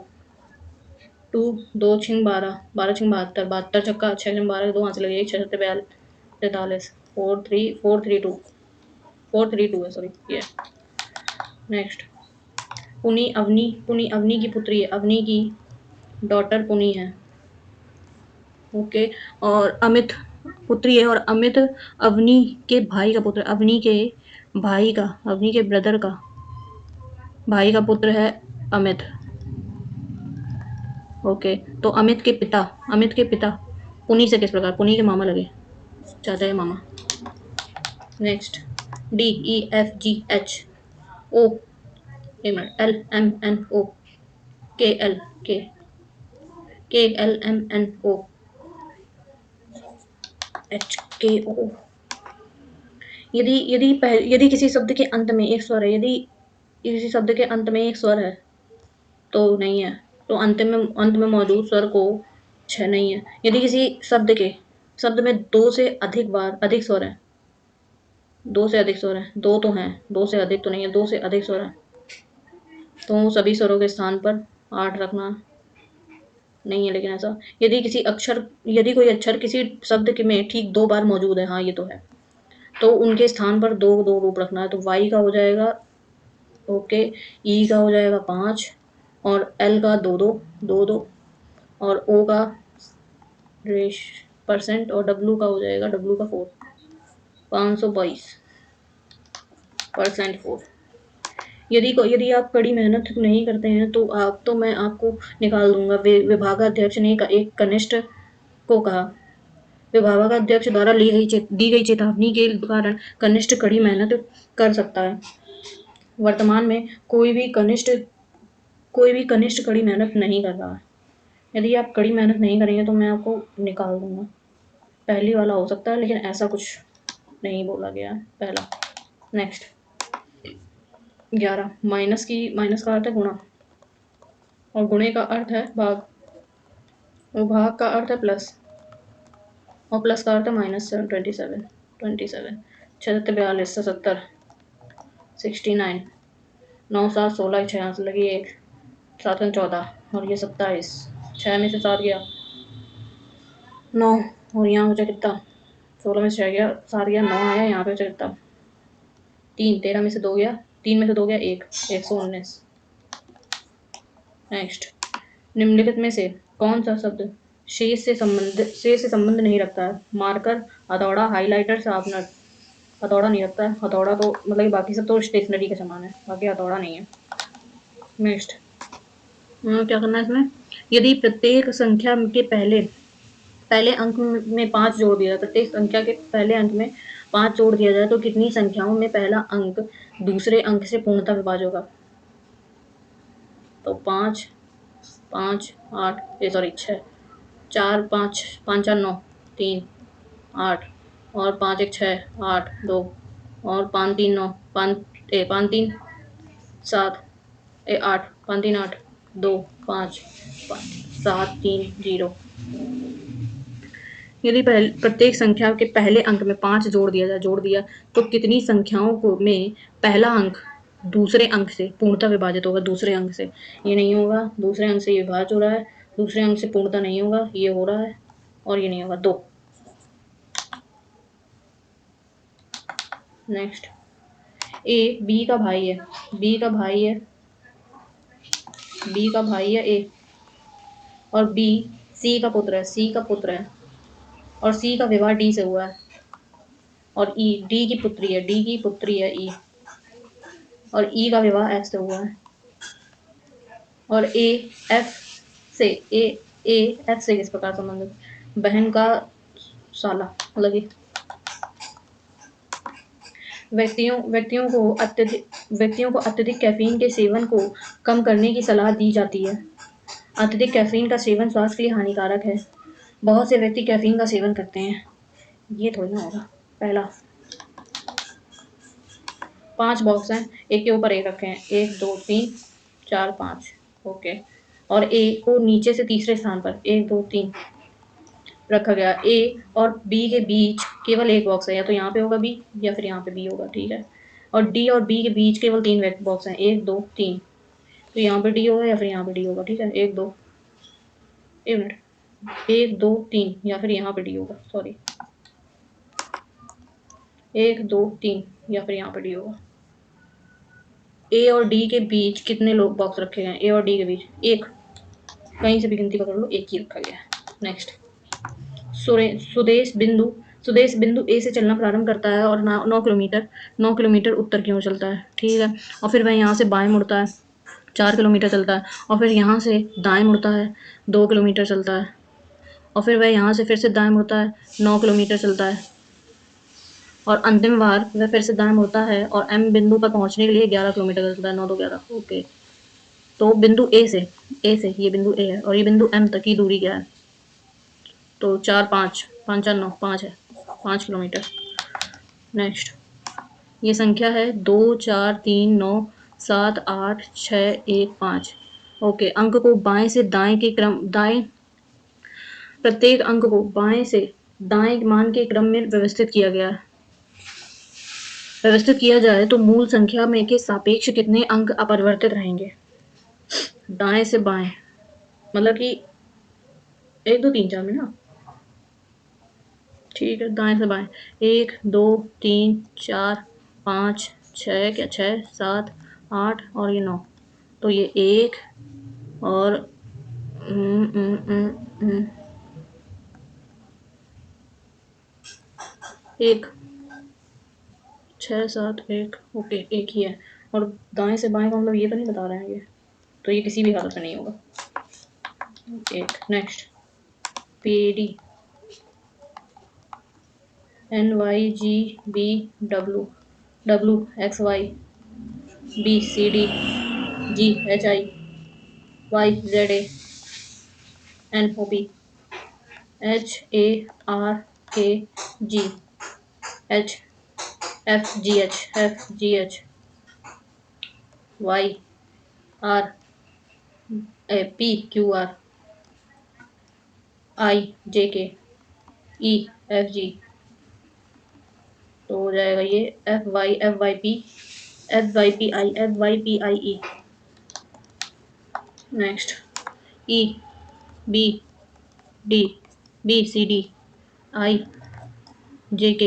2 2 6 12 12 6 72 72 छक्का 6 6 12 दो हाथ से लगे 6 7 43 432 है, सॉरी ये। नेक्स्ट पुनी अवनी की पुत्री है, अवनी की डॉटर पुनी है, ओके। और अमित पुत्री है, और अमित अवनी के भाई का पुत्र, अवनी के ब्रदर का भाई का पुत्र है अमित, ओके। तो अमित के पिता पुनी से किस प्रकार, पुनी के मामा लगे, चाचा है मामा। Next D E F G H O L M N O K L M N O H K O. यदि किसी शब्द के अंत में एक स्वर है, यदि किसी शब्द के अंत में एक स्वर है तो नहीं है, तो अंत में मौजूद स्वर को छह नहीं है। यदि किसी शब्द में अधिक स्वर है, दो तो हैं, दो से अधिक तो नहीं है, दो से अधिक स्वर है, तो सभी स्वरों के स्थान पर 8 रखना नहीं है। लेकिन ऐसा यदि कोई अक्षर किसी शब्द के में ठीक 2 बार मौजूद है, हाँ ये तो है, तो उनके स्थान पर दो दो रूप रखना है। तो वाई का हो जाएगा, ओके, ई का हो जाएगा 5, और एल का दो और ओ का रेश परसेंट, और डब्लू का हो जाएगा, डब्लू का 4 522% 4। यदि आप कड़ी मेहनत नहीं करते हैं तो मैं आपको निकाल दूंगा। विभागाध्यक्ष ने एक कनिष्ठ को कहा, विभागाध्यक्ष द्वारा दी गई चेतावनी के कारण कनिष्ठ कड़ी मेहनत कर सकता है। वर्तमान में कोई भी कनिष्ठ कड़ी मेहनत नहीं कर रहा है। यदि आप कड़ी मेहनत नहीं करेंगे तो मैं आपको निकाल दूंगा। पहली वाला हो सकता है, लेकिन ऐसा कुछ नहीं बोला गया है पहला। नेक्स्ट 11 माइनस का अर्थ है गुणा, और गुणे का अर्थ है भाग, और भाग का अर्थ है प्लस, और प्लस का अर्थ है -27 27 76 42 70 69 9 7 16 6 हाथ लगी 1 7 14, और ये 27, 6 में से 7 गया 9, और यहाँ बचा कितना, 16 में से 6 गया 7 गया 9 आया, यहाँ पे बचा कितना 3, 13 में से 2 गया, 3 में से 2 गया 1, 119। नेक्स्ट निम्नलिखित में से कौन सा शब्द शेष से संबंध नहीं रखता है। मार्कर, हथौड़ा, हाइलाइटर, शार्पनर। हथौड़ा नहीं रखता है, हथौड़ा तो मतलब बाकी सब तो स्टेशनरी के समान है, बाकी हथौड़ा नहीं है। नेक्स्ट क्या करना है इसमें, यदि प्रत्येक संख्या के पहले अंक में 5 जोड़ दिया जाए, प्रत्येक संख्या के पहले अंक में 5 जोड़ दिया जाए तो कितनी संख्याओं में पहला अंक दूसरे अंक से पूर्णतः विभाज्य होगा। तो 5 5 8 सॉरी 6 4 5 5 4 9 3 8, और 5 1 6 8 2, और 5 3 9 5 5 3 7 8 5 3 8 2 5 7 3 0। यदि प्रत्येक संख्या के पहले अंक में 5 जोड़ दिया तो कितनी संख्याओं को में पहला अंक दूसरे अंक से पूर्णतः विभाजित होगा। दूसरे अंक से ये नहीं होगा, दूसरे अंक से ये विभाज्य हो रहा है, दूसरे अंक से पूर्णतः नहीं होगा, ये हो रहा है, और ये नहीं होगा 2। नेक्स्ट ए बी का भाई है, बी का भाई है ए, और बी सी का पुत्र है, और सी का विवाह डी से हुआ है, और ई डी की पुत्री है ई, और ई का विवाह एफ से हुआ है, और ए एफ से किस प्रकार संबंधित, बहन का साला मतलब कि व्यक्तियों को अत्यधिक कैफीन के सेवन को कम करने की सलाह दी जाती है। अत्यधिक कैफीन का सेवन स्वास्थ्य के लिए हानिकारक है। बहुत से व्यक्ति कैफीन का सेवन करते हैं, ये थोड़ी ना होगा पहला। 5 बॉक्स हैं, एक के ऊपर एक रखे हैं, 1 2 3 4 5 ओके। और ए को नीचे से तीसरे स्थान पर 1 2 3 रखा गया। ए और बी के बीच केवल एक बॉक्स है, या तो यहाँ पे होगा बी या फिर यहाँ पे बी होगा, ठीक है। और डी और बी के बीच केवल 3 बॉक्स हैं, 1 2 3, तो यहाँ पे डी होगा या फिर यहाँ पे डी होगा, ठीक है। 1 2 एक मिनट, 1 2 3 या फिर यहाँ पे डी होगा, सॉरी 1 2 3 या फिर यहाँ पे डी होगा। ए और डी के बीच कितने लोग बॉक्स रखे गए हैं? ए और डी के बीच एक, कहीं से भी गिनती पकड़ लो, एक ही रखा गया है। नेक्स्ट, सुदेश बिंदु ए से चलना प्रारंभ करता है और 9 किलोमीटर उत्तर की ओर चलता है, ठीक है। और फिर वह यहाँ से बाएं मुड़ता है, 4 किलोमीटर चलता है, और फिर यहाँ से दाएं मुड़ता है, 2 किलोमीटर चलता है, और फिर वह यहाँ से फिर से दाएं मुड़ता है, 9 किलोमीटर चलता है, और अंतिम बार वह फिर से दाएं मुड़ता है और एम बिंदु पर पहुंचने के लिए 11 किलोमीटर चलता है, 9 2 11 ओके। तो बिंदु ए से ये बिंदु ए है और ये बिंदु एम तक की दूरी क्या है? तो 4 5 5 4 9 5 है, 5 किलोमीटर। नेक्स्ट, ये संख्या है 2 4 3 9 7 8 6 1 5 ओके। अंक को बाएं से दाएं के क्रम प्रत्येक अंक को बाएं से दाएं मान के क्रम में व्यवस्थित किया जाए तो मूल संख्या में के सापेक्ष कितने अंक अपरिवर्तित रहेंगे? दाएं से बाएं मतलब कि 1 2 3 4 में ना, ठीक है। दाएं से बाएं 1 2 3 4 5 6 क्या 6 7 8 और ये 9, तो ये 1 और 1 6 7 1 ओके, एक ही है। और दाएं से बाएं का मतलब ये तो नहीं बता रहे हैं ये, तो ये किसी भी हालत में नहीं होगा। एक next, PAD NYGB WXY BCD GHI YZA NOP HARKG FGH PQR IJK EFG, तो हो जाएगा ये FYPIE। Next, EBDBCDIJK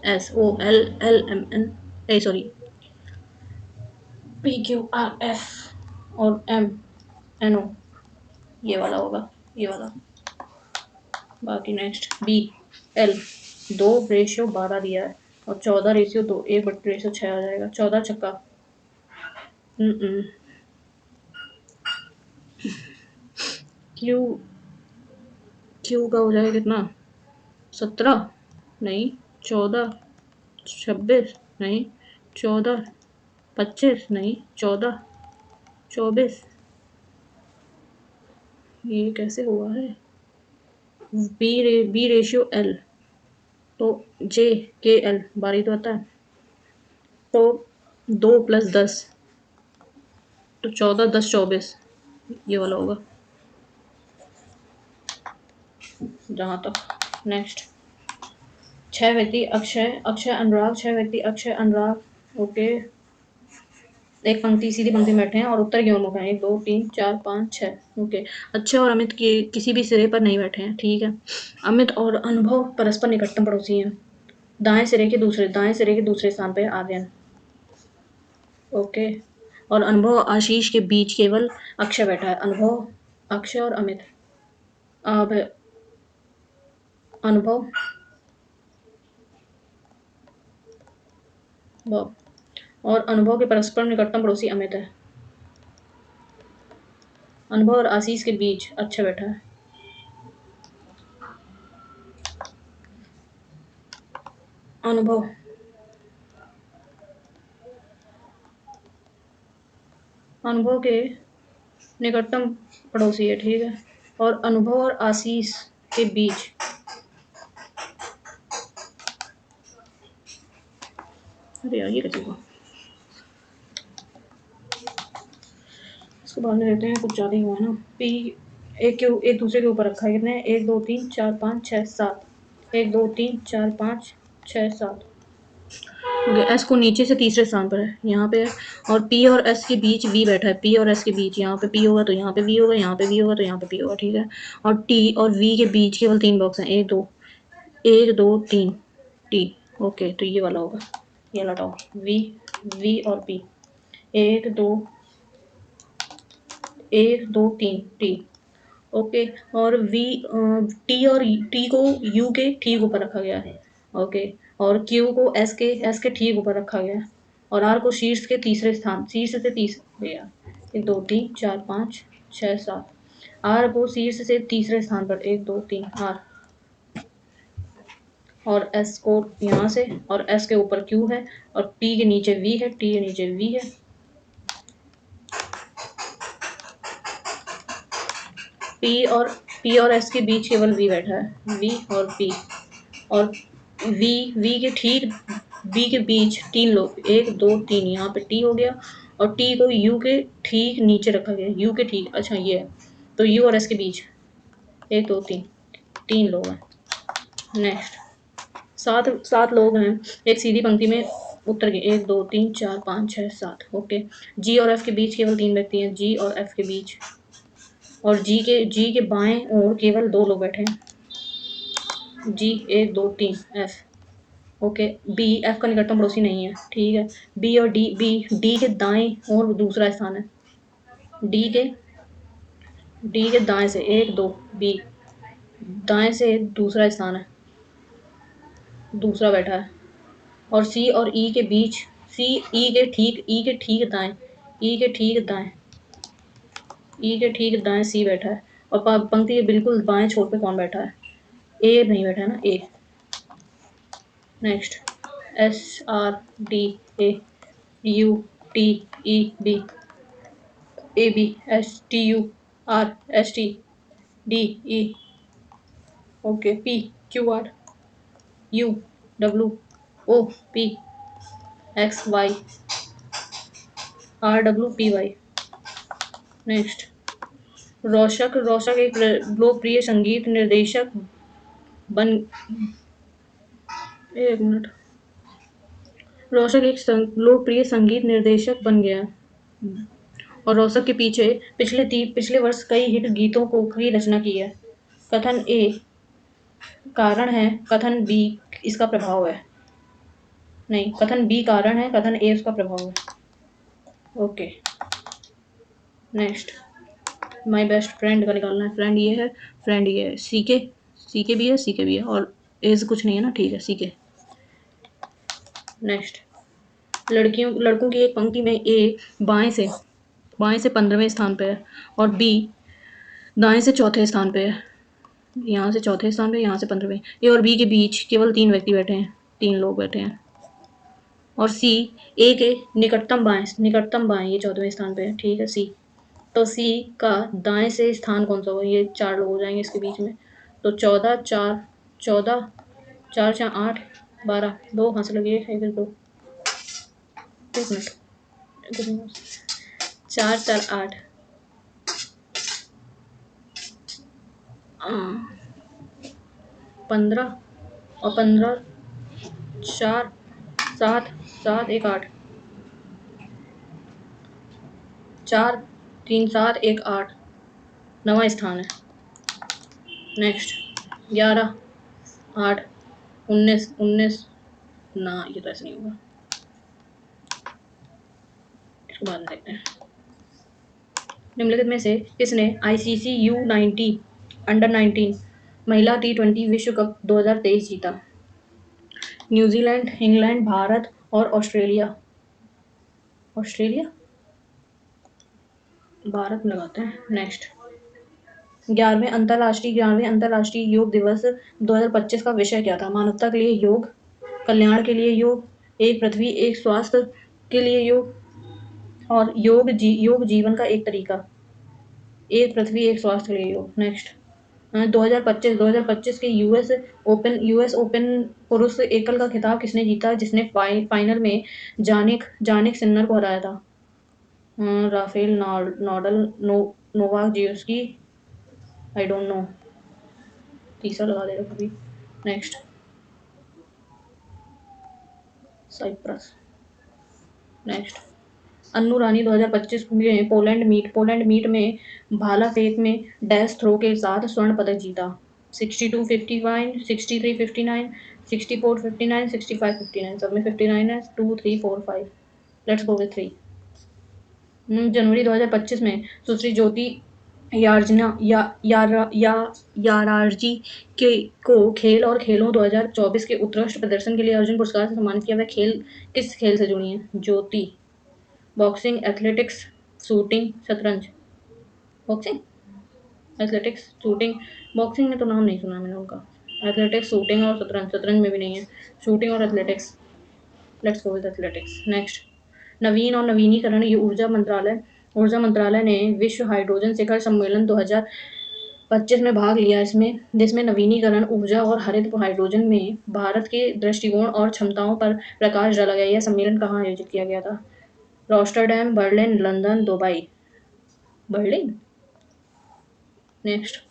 OSOLLMN sorry PQRF और MNO, ये वाला होगा, ये वाला। बाकी नेक्स्ट, BL 2:12 दिया है और 14:2, 1/6 आ जाएगा, 14 छक्का। क्यू का हो जाएगा कितना? 17 नहीं, 14 26 नहीं, 14 25 नहीं, 14 24, ये कैसे हुआ है? बी रेशियो L, तो JKL बारी तो आता है, तो 2 + 10 तो 14 10 24, ये वाला होगा जहाँ तक। नेक्स्ट, 6 व्यक्ति अक्षय अनुराग ओके, एक पंक्ति सीधी पंक्ति में बैठे हैं और उत्तर की ओर मुख है, 1 2 3 4 5 6 ओके। अक्षय और अमित के किसी भी सिरे पर नहीं बैठे हैं, ठीक है। अमित और अनुभव परस्पर निकटतम पड़ोसी हैं, दाएं सिरे के दूसरे स्थान पर आर्यन ओके। और अनुभव और आशीष के बीच केवल अक्षय बैठा है। अक्षय और अमित, अनुभव और अनुभव के परस्पर निकटतम पड़ोसी अमित है। अनुभव और आशीष के बीच अक्षय बैठा है। अनुभव के निकटतम पड़ोसी है, ठीक है। और अनुभव और आशीष के बीच अरे यार ये कैसे हुआ? इसको बाद में देते हैं, कुछ ज़्यादा ही हुआ है ना। पी एक दूसरे के ऊपर रखा है, कितने? 1 2 3 4 5 6 7, 1 2 3 4 5 6 7। ओके, एस को नीचे से तीसरे स्थान पर है, यहाँ पे है। और पी और एस के बीच वी बैठा है, पी और एस के बीच यहाँ पे पी होगा तो यहाँ पे वी होगा, यहाँ पे वी होगा तो यहाँ पे पी होगा, ठीक है। और टी और वी के बीच केवल 3 बॉक्स हैं, 1 2 3 टी। ओके, तो ये वाला होगा, ये लगाओ, वी वी और पी। 1 2 1 2 3 टी। ओके। और टी और टी को यू के ठीक ऊपर रखा गया है। ओके। और क्यू को एस के ठीक ऊपर रखा गया है। और आर को शीर्ष से तीसरे गया। 1 2 3 4 5 6 7। आर को शीर्ष से तीसरे स्थान पर, 1 2 3 आर। और एस को यहाँ से, और एस के ऊपर क्यू है, और टी के नीचे वी है, टी के नीचे वी है। पी और एस के बीच केवल वी बैठा है, वी और पी। और वी के ठीक बी के बीच 3 लोग, 1 2 3, यहाँ पे टी हो गया। और टी को यू के ठीक नीचे रखा गया, यू के ठीक, अच्छा ये है। तो यू और एस के बीच 1 2 3, 3 लोग हैं। नेक्स्ट, 7 लोग हैं एक सीधी पंक्ति में उत्तर के, 1 2 3 4 5 6 7। ओके। जी और एफ के बीच केवल 3 व्यक्ति हैं, जी और एफ के बीच। और जी के बाएं ओर केवल 2 लोग बैठे हैं, जी 1 2 3 एफ। ओके। बी एफ का निकटतम पड़ोसी नहीं है, ठीक है। डी के दाएं और दूसरा स्थान है, डी के दाएं से 1 2, बी दाएं से दूसरा स्थान है, दूसरा बैठा है। और सी और ई के बीच, ई के ठीक दाएं, ई के ठीक दाएं ई के ठीक दाएं सी बैठा है। और पंक्ति के बिल्कुल बाएं छोर पे कौन बैठा है? ए नहीं बैठा है ना, A. Next, S R D A U T E B, A B S T U R S T D E. Okay. P Q R U W O P X Y R W P Y. Next, रोशक एक लोकप्रिय संगीत निर्देशक बन, 1 minute. रोशक एक लोकप्रिय संगीत निर्देशक बन गया। और रोशक के पीछे पिछले वर्ष कई हिट गीतों की रचना की है। कथन ए कारण है, कथन बी इसका प्रभाव है। नहीं, कथन बी कारण है, कथन ए उसका प्रभाव है। Okay. Next, my best friend का निकालना है। फ्रेंड ये है, फ्रेंड ये है, सी के भी है, सी के भी है, और एज कुछ नहीं है ना, ठीक है, सी के। नेक्स्ट, लड़कों की एक पंक्ति में ए बाएं से 15वें स्थान पे है, और बी दाएं से चौथे स्थान पे है, यहाँ से चौथे स्थान पे, यहाँ से 15वें। ए और बी के बीच केवल 3 व्यक्ति बैठे हैं, 3 लोग बैठे हैं। और सी ए के निकटतम बाएं ये 14वें स्थान पे है, ठीक है, सी। तो सी का दाएं से स्थान कौन सा होगा? ये 4 लोग हो जाएंगे इसके बीच में। तो 14 4 4 8 12, 2 हाथ से लगे, 1 2, 1 मिनट, 4 4 8, 15, और 15 4 7 7 1 8, 4 3 7 1 8, 9वां स्थान है। नेक्स्ट, 11 8 19 ना, ये तो ऐसे नहीं होगा, इसको बाद में देखते हैं। निम्नलिखित में से किसने ICC U90 अंडर-19 महिला T20 विश्व कप 2023 जीता? न्यूजीलैंड, इंग्लैंड, भारत और ऑस्ट्रेलिया। भारत में लगाते हैं। नेक्स्ट, 11वें अंतर्राष्ट्रीय योग दिवस 2025 का विषय क्या था? मानवता के लिए योग, कल्याण के लिए योग, एक पृथ्वी एक स्वास्थ्य के लिए योग, और योग जीवन का एक तरीका। एक पृथ्वी एक स्वास्थ्य के लिए योग। नेक्स्ट, 2025 के यूएस ओपन पुरुष एकल का खिताब किसने जीता, जिसने फाइनल में जानिक जानिक सिन्नर को हराया था? राफेल नाडल, नोवाक जोकोविच, आई डोंट नो। तीसरा लगा दे रहा कभी। Next, Cyprus. Next, Annu Rani 2025 में पोलैंड मीट में भाला फेंक में डैश थ्रो के साथ स्वर्ण पदक जीता। 62-59, 63-59, 64-59, 65-59, सब में 59 है। 2 3 4 5, लेट्स गो विथ 3। जनवरी 2025 में सुश्री ज्योति यार्जना या यारा या यारारजी के को खेल और खेलों 2024 के उत्कृष्ट प्रदर्शन के लिए अर्जुन पुरस्कार से सम्मानित किया। वह खेल किस खेल से जुड़ी हैं? ज्योति। बॉक्सिंग, एथलेटिक्स, शूटिंग, शतरंज। Boxing, athletics, shooting. बॉक्सिंग में तो नाम नहीं सुना मैंने उनका। एथलेटिक्स, शूटिंग और शतरंज। शतरंज में भी नहीं है। शूटिंग और athletics, let's go with athletics. Next, नवीन और नवीनीकरण ये ऊर्जा मंत्रालय ने विश्व हाइड्रोजन शिखर सम्मेलन 2025 में भाग लिया, जिसमें नवीनीकरण ऊर्जा और हरित हाइड्रोजन में भारत के दृष्टिकोण और क्षमताओं पर प्रकाश डाला गया। यह सम्मेलन कहाँ आयोजित किया गया था? Rotterdam, Berlin, London, Dubai. Berlin. Next,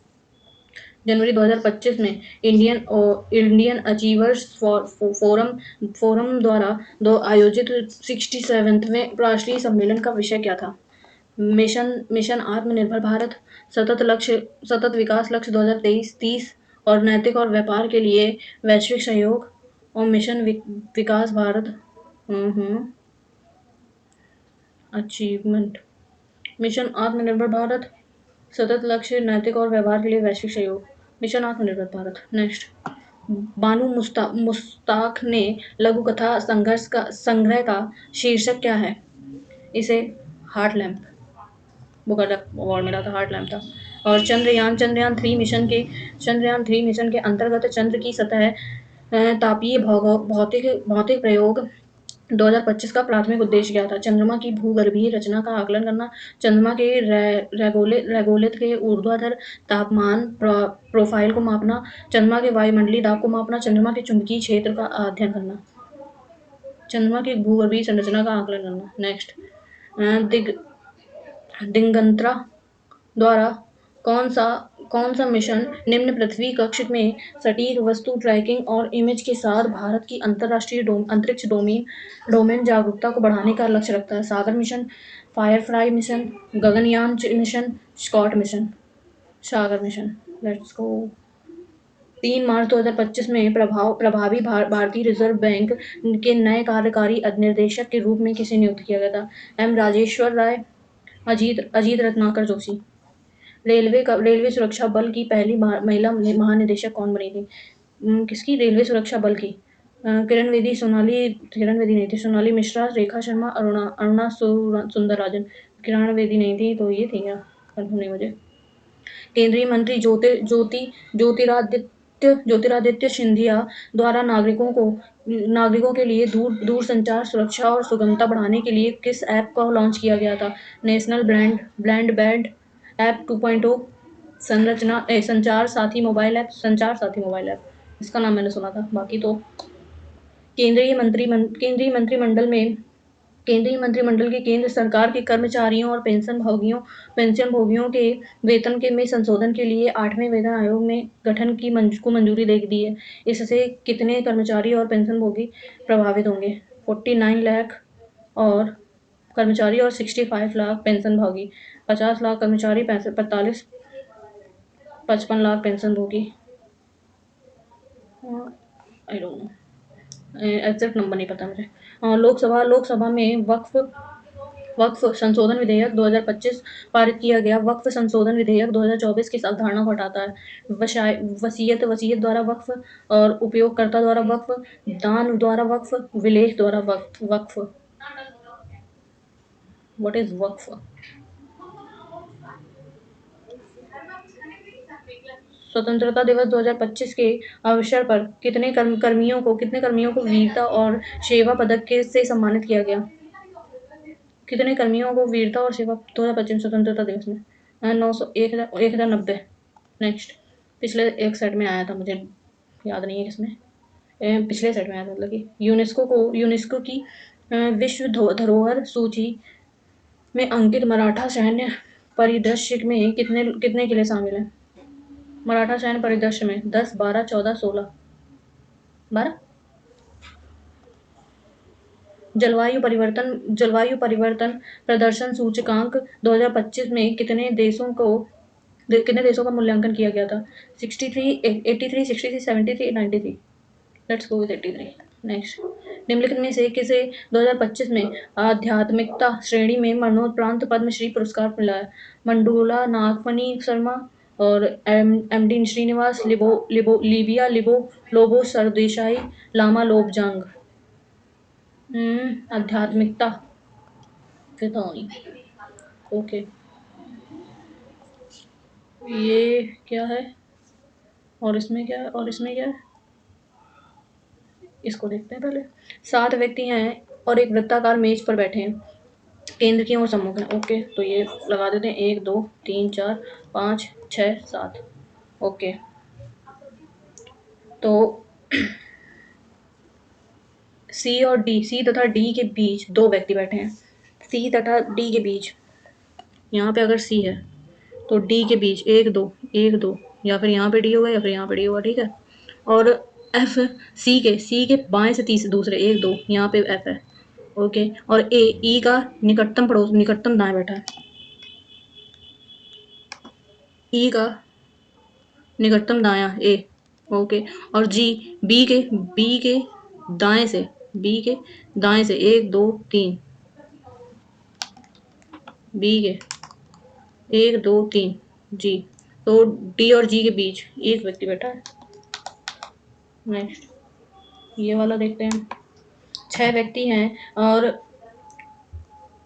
जनवरी 2025 में इंडियन अचीवर्स फोरम द्वारा आयोजित 67वें राष्ट्रीय सम्मेलन का विषय क्या था? मिशन आत्मनिर्भर भारत, सतत विकास लक्ष्य 2023-30 और नैतिक और व्यापार के लिए वैश्विक सहयोग और मिशन विकास भारत अचीवमेंट। मिशन आत्मनिर्भर भारत, सतत लक्ष्य, नैतिक और व्यवहार के लिए वैश्विक सहयोग। मिशन आत्मनिर्भर भारत। नेक्स्ट, बानू मुस्ताक ने लघु कथा संग्रह का शीर्षक क्या है? इसे हार्ट लैम्प बुक अवार्ड मिला था। हार्ट लैम्प था। और चंद्रयान 3 मिशन के अंतर्गत चंद्र की सतह तापीय भौतिक प्रयोग 2025 का प्राथमिक उद्देश्य क्या था? चंद्रमा की भूगर्भीय रचना का आकलन करना, चंद्रमा के रेगोलिथ के ऊर्ध्वाधर तापमान प्रोफाइल को मापना, चंद्रमा के वायुमंडलीय दाब को मापना, चंद्रमा के चुंबकीय क्षेत्र का अध्ययन करना। चंद्रमा की भूगर्भीय संरचना का आकलन करना। नेक्स्ट, दिगंतरा द्वारा कौन सा मिशन निम्न पृथ्वी कक्ष में सटीक वस्तु ट्रैकिंग और इमेज के साथ भारत की अंतर्राष्ट्रीय अंतरिक्ष डोमेन जागरूकता को बढ़ाने का लक्ष्य रखता है? Sagar mission, Firefly mission, Gaganyaan mission, SCOT mission. Sagar mission. Let's go. 3 March 2025 में प्रभावी भारतीय रिजर्व बैंक के नए कार्यकारी निर्देशक के रूप में किसे नियुक्त किया गया था? एम राजेश्वर राय, अजीत रत्नाकर जोशी। रेलवे सुरक्षा बल की पहली महिला महानिदेशक कौन बनी थी? किसकी? रेलवे सुरक्षा बल की। किरण बेदी नहीं थी। सोनाली मिश्रा, रेखा शर्मा, अरुणा सुंदरराजन। किरण बेदी नहीं थी तो ये थी क्या? कंफर्म नहीं मुझे। केंद्रीय मंत्री ज्योतिरादित्य सिंधिया द्वारा नागरिकों के लिए दूरसंचार सुरक्षा और सुगमता बढ़ाने के लिए किस ऐप को लॉन्च किया गया था? नेशनल ब्लैंड बैंड ऐप 2.0, संचार साथी मोबाइल ऐप। इसका नाम मैंने सुना था, बाकी तो केंद्रीय मंत्रिमंडल के केंद्र सरकार के कर्मचारियों और पेंशनभोगियों के वेतन में संशोधन के लिए 8वें वेतन आयोग में गठन को मंजूरी दे दी है। इससे कितने कर्मचारी और पेंशनभोगी प्रभावित होंगे? 49 लाख और कर्मचारी और 65 लाख पेंशनभोगी। 50 लाख कर्मचारी, 55 लाख पेंशनभोगी। I don't know, exact number नहीं पता मुझे। लोकसभा में वक्फ संशोधन विधेयक 2025 पारित किया गया। वक्फ संशोधन विधेयक 2024 किस अवधारणा को हटाता है? वसीयत द्वारा वक्फ और उपयोगकर्ता द्वारा वक्फ, दान द्वारा वक्फ, विलेख द्वारा वक्फ। व्हाट इज वक्फ? स्वतंत्रता दिवस 2025 के अवसर पर कितने कर्मियों को वीरता और सेवा पदक से सम्मानित किया गया? कितने कर्मियों को वीरता और सेवा 2025 स्वतंत्रता दिवस में? 900, 1090। नेक्स्ट, पिछले एक सेट में आया था, मुझे याद नहीं है किसमें। पिछले सेट में आया था, मतलब कि यूनेस्को की विश्व धरोहर सूची में अंकित मराठा सैन्य परिदृश्य में कितने कितने किले शामिल हैं? मराठा सैन्य परिदृश्य में 10, 12, 14, 16। 12। जलवायु परिवर्तन प्रदर्शन सूचकांक 2025 में कितने देशों का मूल्यांकन किया गया था? 63, 83, 63, 73, 93। Let's go with 83। नेक्स्ट, निम्नलिखित में से किसे 2025 में आध्यात्मिकता श्रेणी में मरणोपरांत पद्मश्री पुरस्कार मिला है? मंडूला नागफनी शर्मा और एमडी श्रीनिवास, लिबिया लोबो सरदेसाई, लामा लोबजांग। आध्यात्मिकता फितौनी। ओके, ये क्या है और इसमें क्या है और इसमें क्या है, इसको देखते हैं पहले। 7 व्यक्ति हैं और एक वृत्ताकार मेज पर बैठे हैं, केंद्र की ओर सम्मुख है। ओके, तो ये लगा देते हैं 1 2 3 4 5 6 7। ओके, तो सी तथा डी के बीच 2 व्यक्ति बैठे हैं। सी तथा डी के बीच, यहाँ पे अगर सी है तो डी के बीच 1 2 या फिर यहाँ पे डी होगा या फिर यहाँ पे डी होगा, ठीक है। और एफ सी के बाएं से तीसरे दूसरे 1 2 यहाँ पे एफ है। ओके, और ए ई का निकटतम दाएं बैठा है। ई का निकटतम दायां ए। ओके, और जी बी के दाएं से बी के दाएं से 1 2 3। बी के 1 2 3 जी। तो डी और जी के बीच एक व्यक्ति बैठा है। नेक्स्ट, ये वाला देखते हैं। 6 व्यक्ति हैं और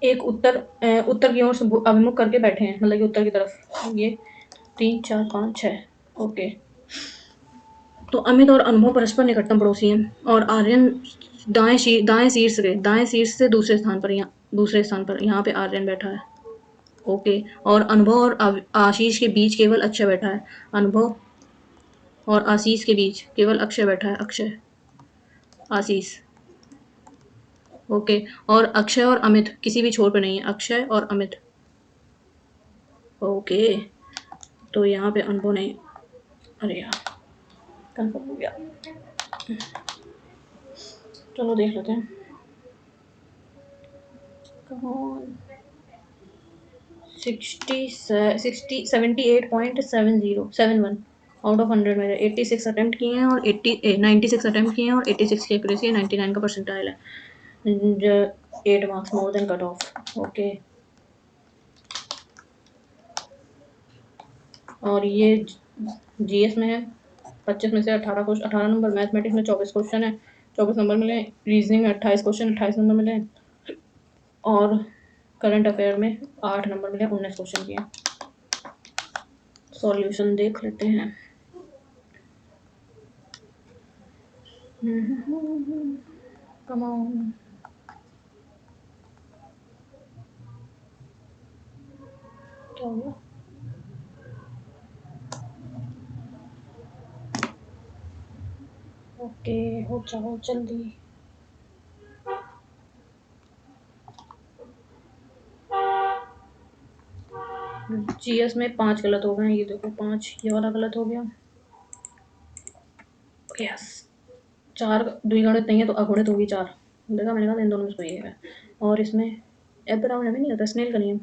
एक उत्तर की ओर से अभिमुख करके बैठे हैं, मतलब कि उत्तर की तरफ। ये 3 4 5 6। ओके, तो अमित और अनुभव परस्पर निकटतम पड़ोसी हैं और आर्यन दाएं शीर्ष से दूसरे स्थान पर यहाँ पे आर्यन बैठा है। ओके, और अनुभव और आशीष के बीच केवल अक्षय बैठा है। अनुभव और आशीष के बीच केवल अक्षय बैठा है। अक्षय आशीष। ओके, और अक्षय और अमित किसी भी छोर पे नहीं है। अक्षय और अमित। ओके, तो यहाँ पे अनुभव नहीं, अरे यार कंफर्म हो गया। चलो देख लेते हैं। Come on. 78.71 आउट ऑफ 100 मेरे 86 अटेम्प्ट किए हैं और 96 अटेम्प्ट किए हैं और 86 की एक्यूरेसी है, 99 का परसेंटाइल है। 8 marks more than cut off. Okay, और ये जीएस में है 25 में से 18 नंबर, मैथमेटिक्स में 24 क्वेश्चन है, 24 नंबर मिले। रीजनिंग में 28 क्वेश्चन, 28 नंबर मिले। और करंट अफेयर में 8 नंबर मिले, 19 क्वेश्चन किए। सॉल्यूशन देख लेते हैं। कम ऑन, क्या हुआ? ओके, हो जाओ जल्दी। जीएस में 5 गलत हो गए, ये देखो 5, ये वाला गलत हो गया। यस, 4 द्विगुणित नहीं है तो अगुणित होगी 4। देखा, मैंने कहा इन दोनों में से कोई है। और इसमें एब राउंड हमें नहीं होता, स्नेल का नियम।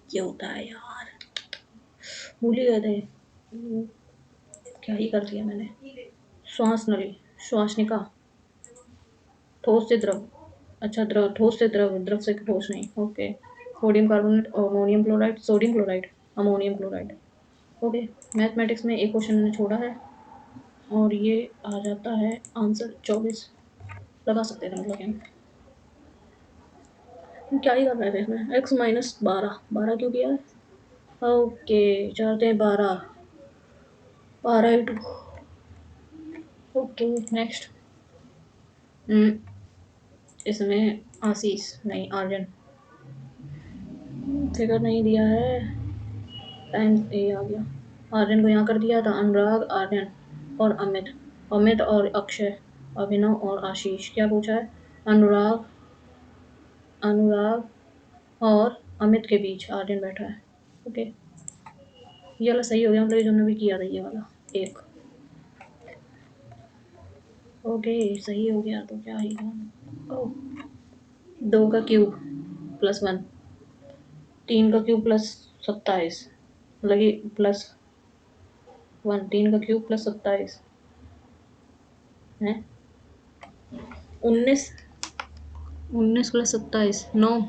ये होता है यार, भूल ही गए थे। क्या ही कर दिया मैंने। श्वास नली, श्वासनिका। ठोस से द्रव, अच्छा द्रव, ठोस से द्रव, द्रव से ठोस नहीं। Okay, sodium carbonate, ammonium chloride, sodium chloride, ammonium chloride. Okay, mathematics में एक क्वेश्चन मैंने छोड़ा है और ये आ जाता है आंसर 24। लगा सकते थे मतलब हम क्या ही कर रहे थे इसमें। एक्स माइनस 12, 12 क्यों किया है? ओके, चाहते हैं 12, 12 × ओके। नेक्स्ट, इसमें आशीष नहीं, आर्यन। फिगर नहीं दिया है, टाइम ए आ गया। आर्यन को यहाँ कर दिया था। अनुराग, आर्यन और अमित, अमित और अक्षय, अभिनव और आशीष। क्या पूछा है? अनुराग अनुराग और अमित के बीच आर्यन बैठा है। ओके, ये वाला सही हो गया, मतलब ये जो हमने भी किया था ये वाला एक। ओके, सही हो गया तो क्या ही ओह, 2 का क्यूब प्लस 1, 3 का क्यूब प्लस 27, लगी प्लस 1, 3 का क्यूब प्लस 27 है 19, 19 प्लस 27 9,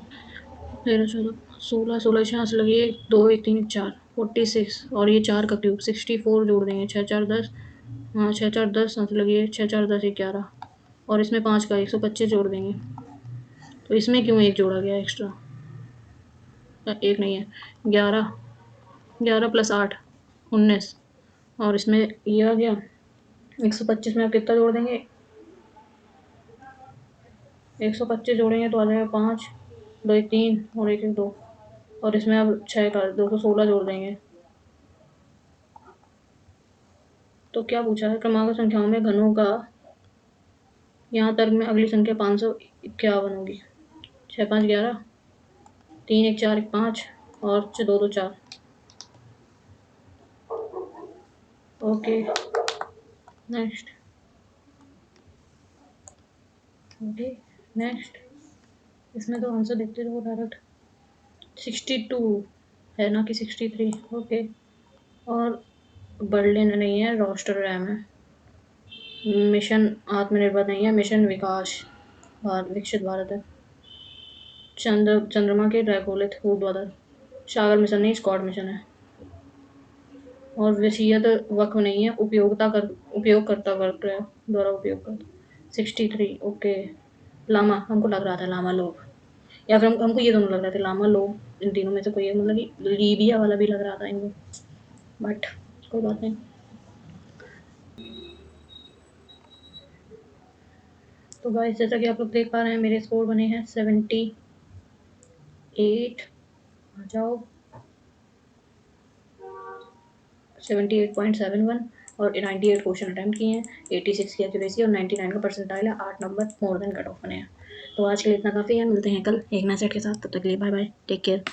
13 14 16, 16 यहाँ से लगी 1 2 1 3 4 46, और ये 4 का क्यूब 64 जोड़ देंगे, 6 4 10, हाँ 6 4 10 यहाँ से लगी 6 4 10 11, और इसमें 5 का 125 जोड़ देंगे। तो इसमें क्यों एक जोड़ा गया एक्स्ट्रा? एक नहीं है, 11, 11 प्लस 8 19, और इसमें ये आ गया 125 में आप कितना जोड़ देंगे? 125 जोड़ेंगे तो आ जाएगा 5 2 1 3 और 1 1 2, और इसमें अब 6 का 216 जोड़ देंगे। तो क्या पूछा है? क्रमांक संख्याओं में घनों का यहाँ तर्क में अगली संख्या 551 होगी। 6 5 11, 3 1 4 1 5 और 2 2 4। Okay, next. Okay, next. इसमें तो आंसर देखते रहो डायरेक्ट। 62 है ना कि 63? ओके, और बर्लिन नहीं है, रोस्टरडैम है। मिशन आत्मनिर्भर नहीं है, मिशन विकसित भारत है। चंद्रमा के ड्रैगोलिथ ऊर्ध्वाधर, सागर मिशन नहीं, स्कॉट मिशन है। और वसीयत वक्फ नहीं है, उपयोगकर्ता वर्ग द्वारा उपयोग कर। 63 ओके। लामा, हमको लग रहा था लामा लोग, या फिर हमको ये दोनों लग रहे थे, लामा लोग, इन तीनों में से कोई एक, मतलब कि लीबिया वाला भी लग रहा था इनको, बट कोई बात नहीं। तो गाइस, जैसा कि आप लोग देख पा रहे हैं, मेरे स्कोर बने हैं 78, आ जाओ, 78.71, और 98 क्वेश्चन अटैम्प्ट किए हैं, 86 की एक्यूरेसी और 99 का परसेंटाइल है, 8 number more than cut off बने हैं। तो आज के लिए इतना काफ़ी है, मिलते हैं कल एक नए सेट के साथ, तब तक के लिए बाय बाय, टेक केयर।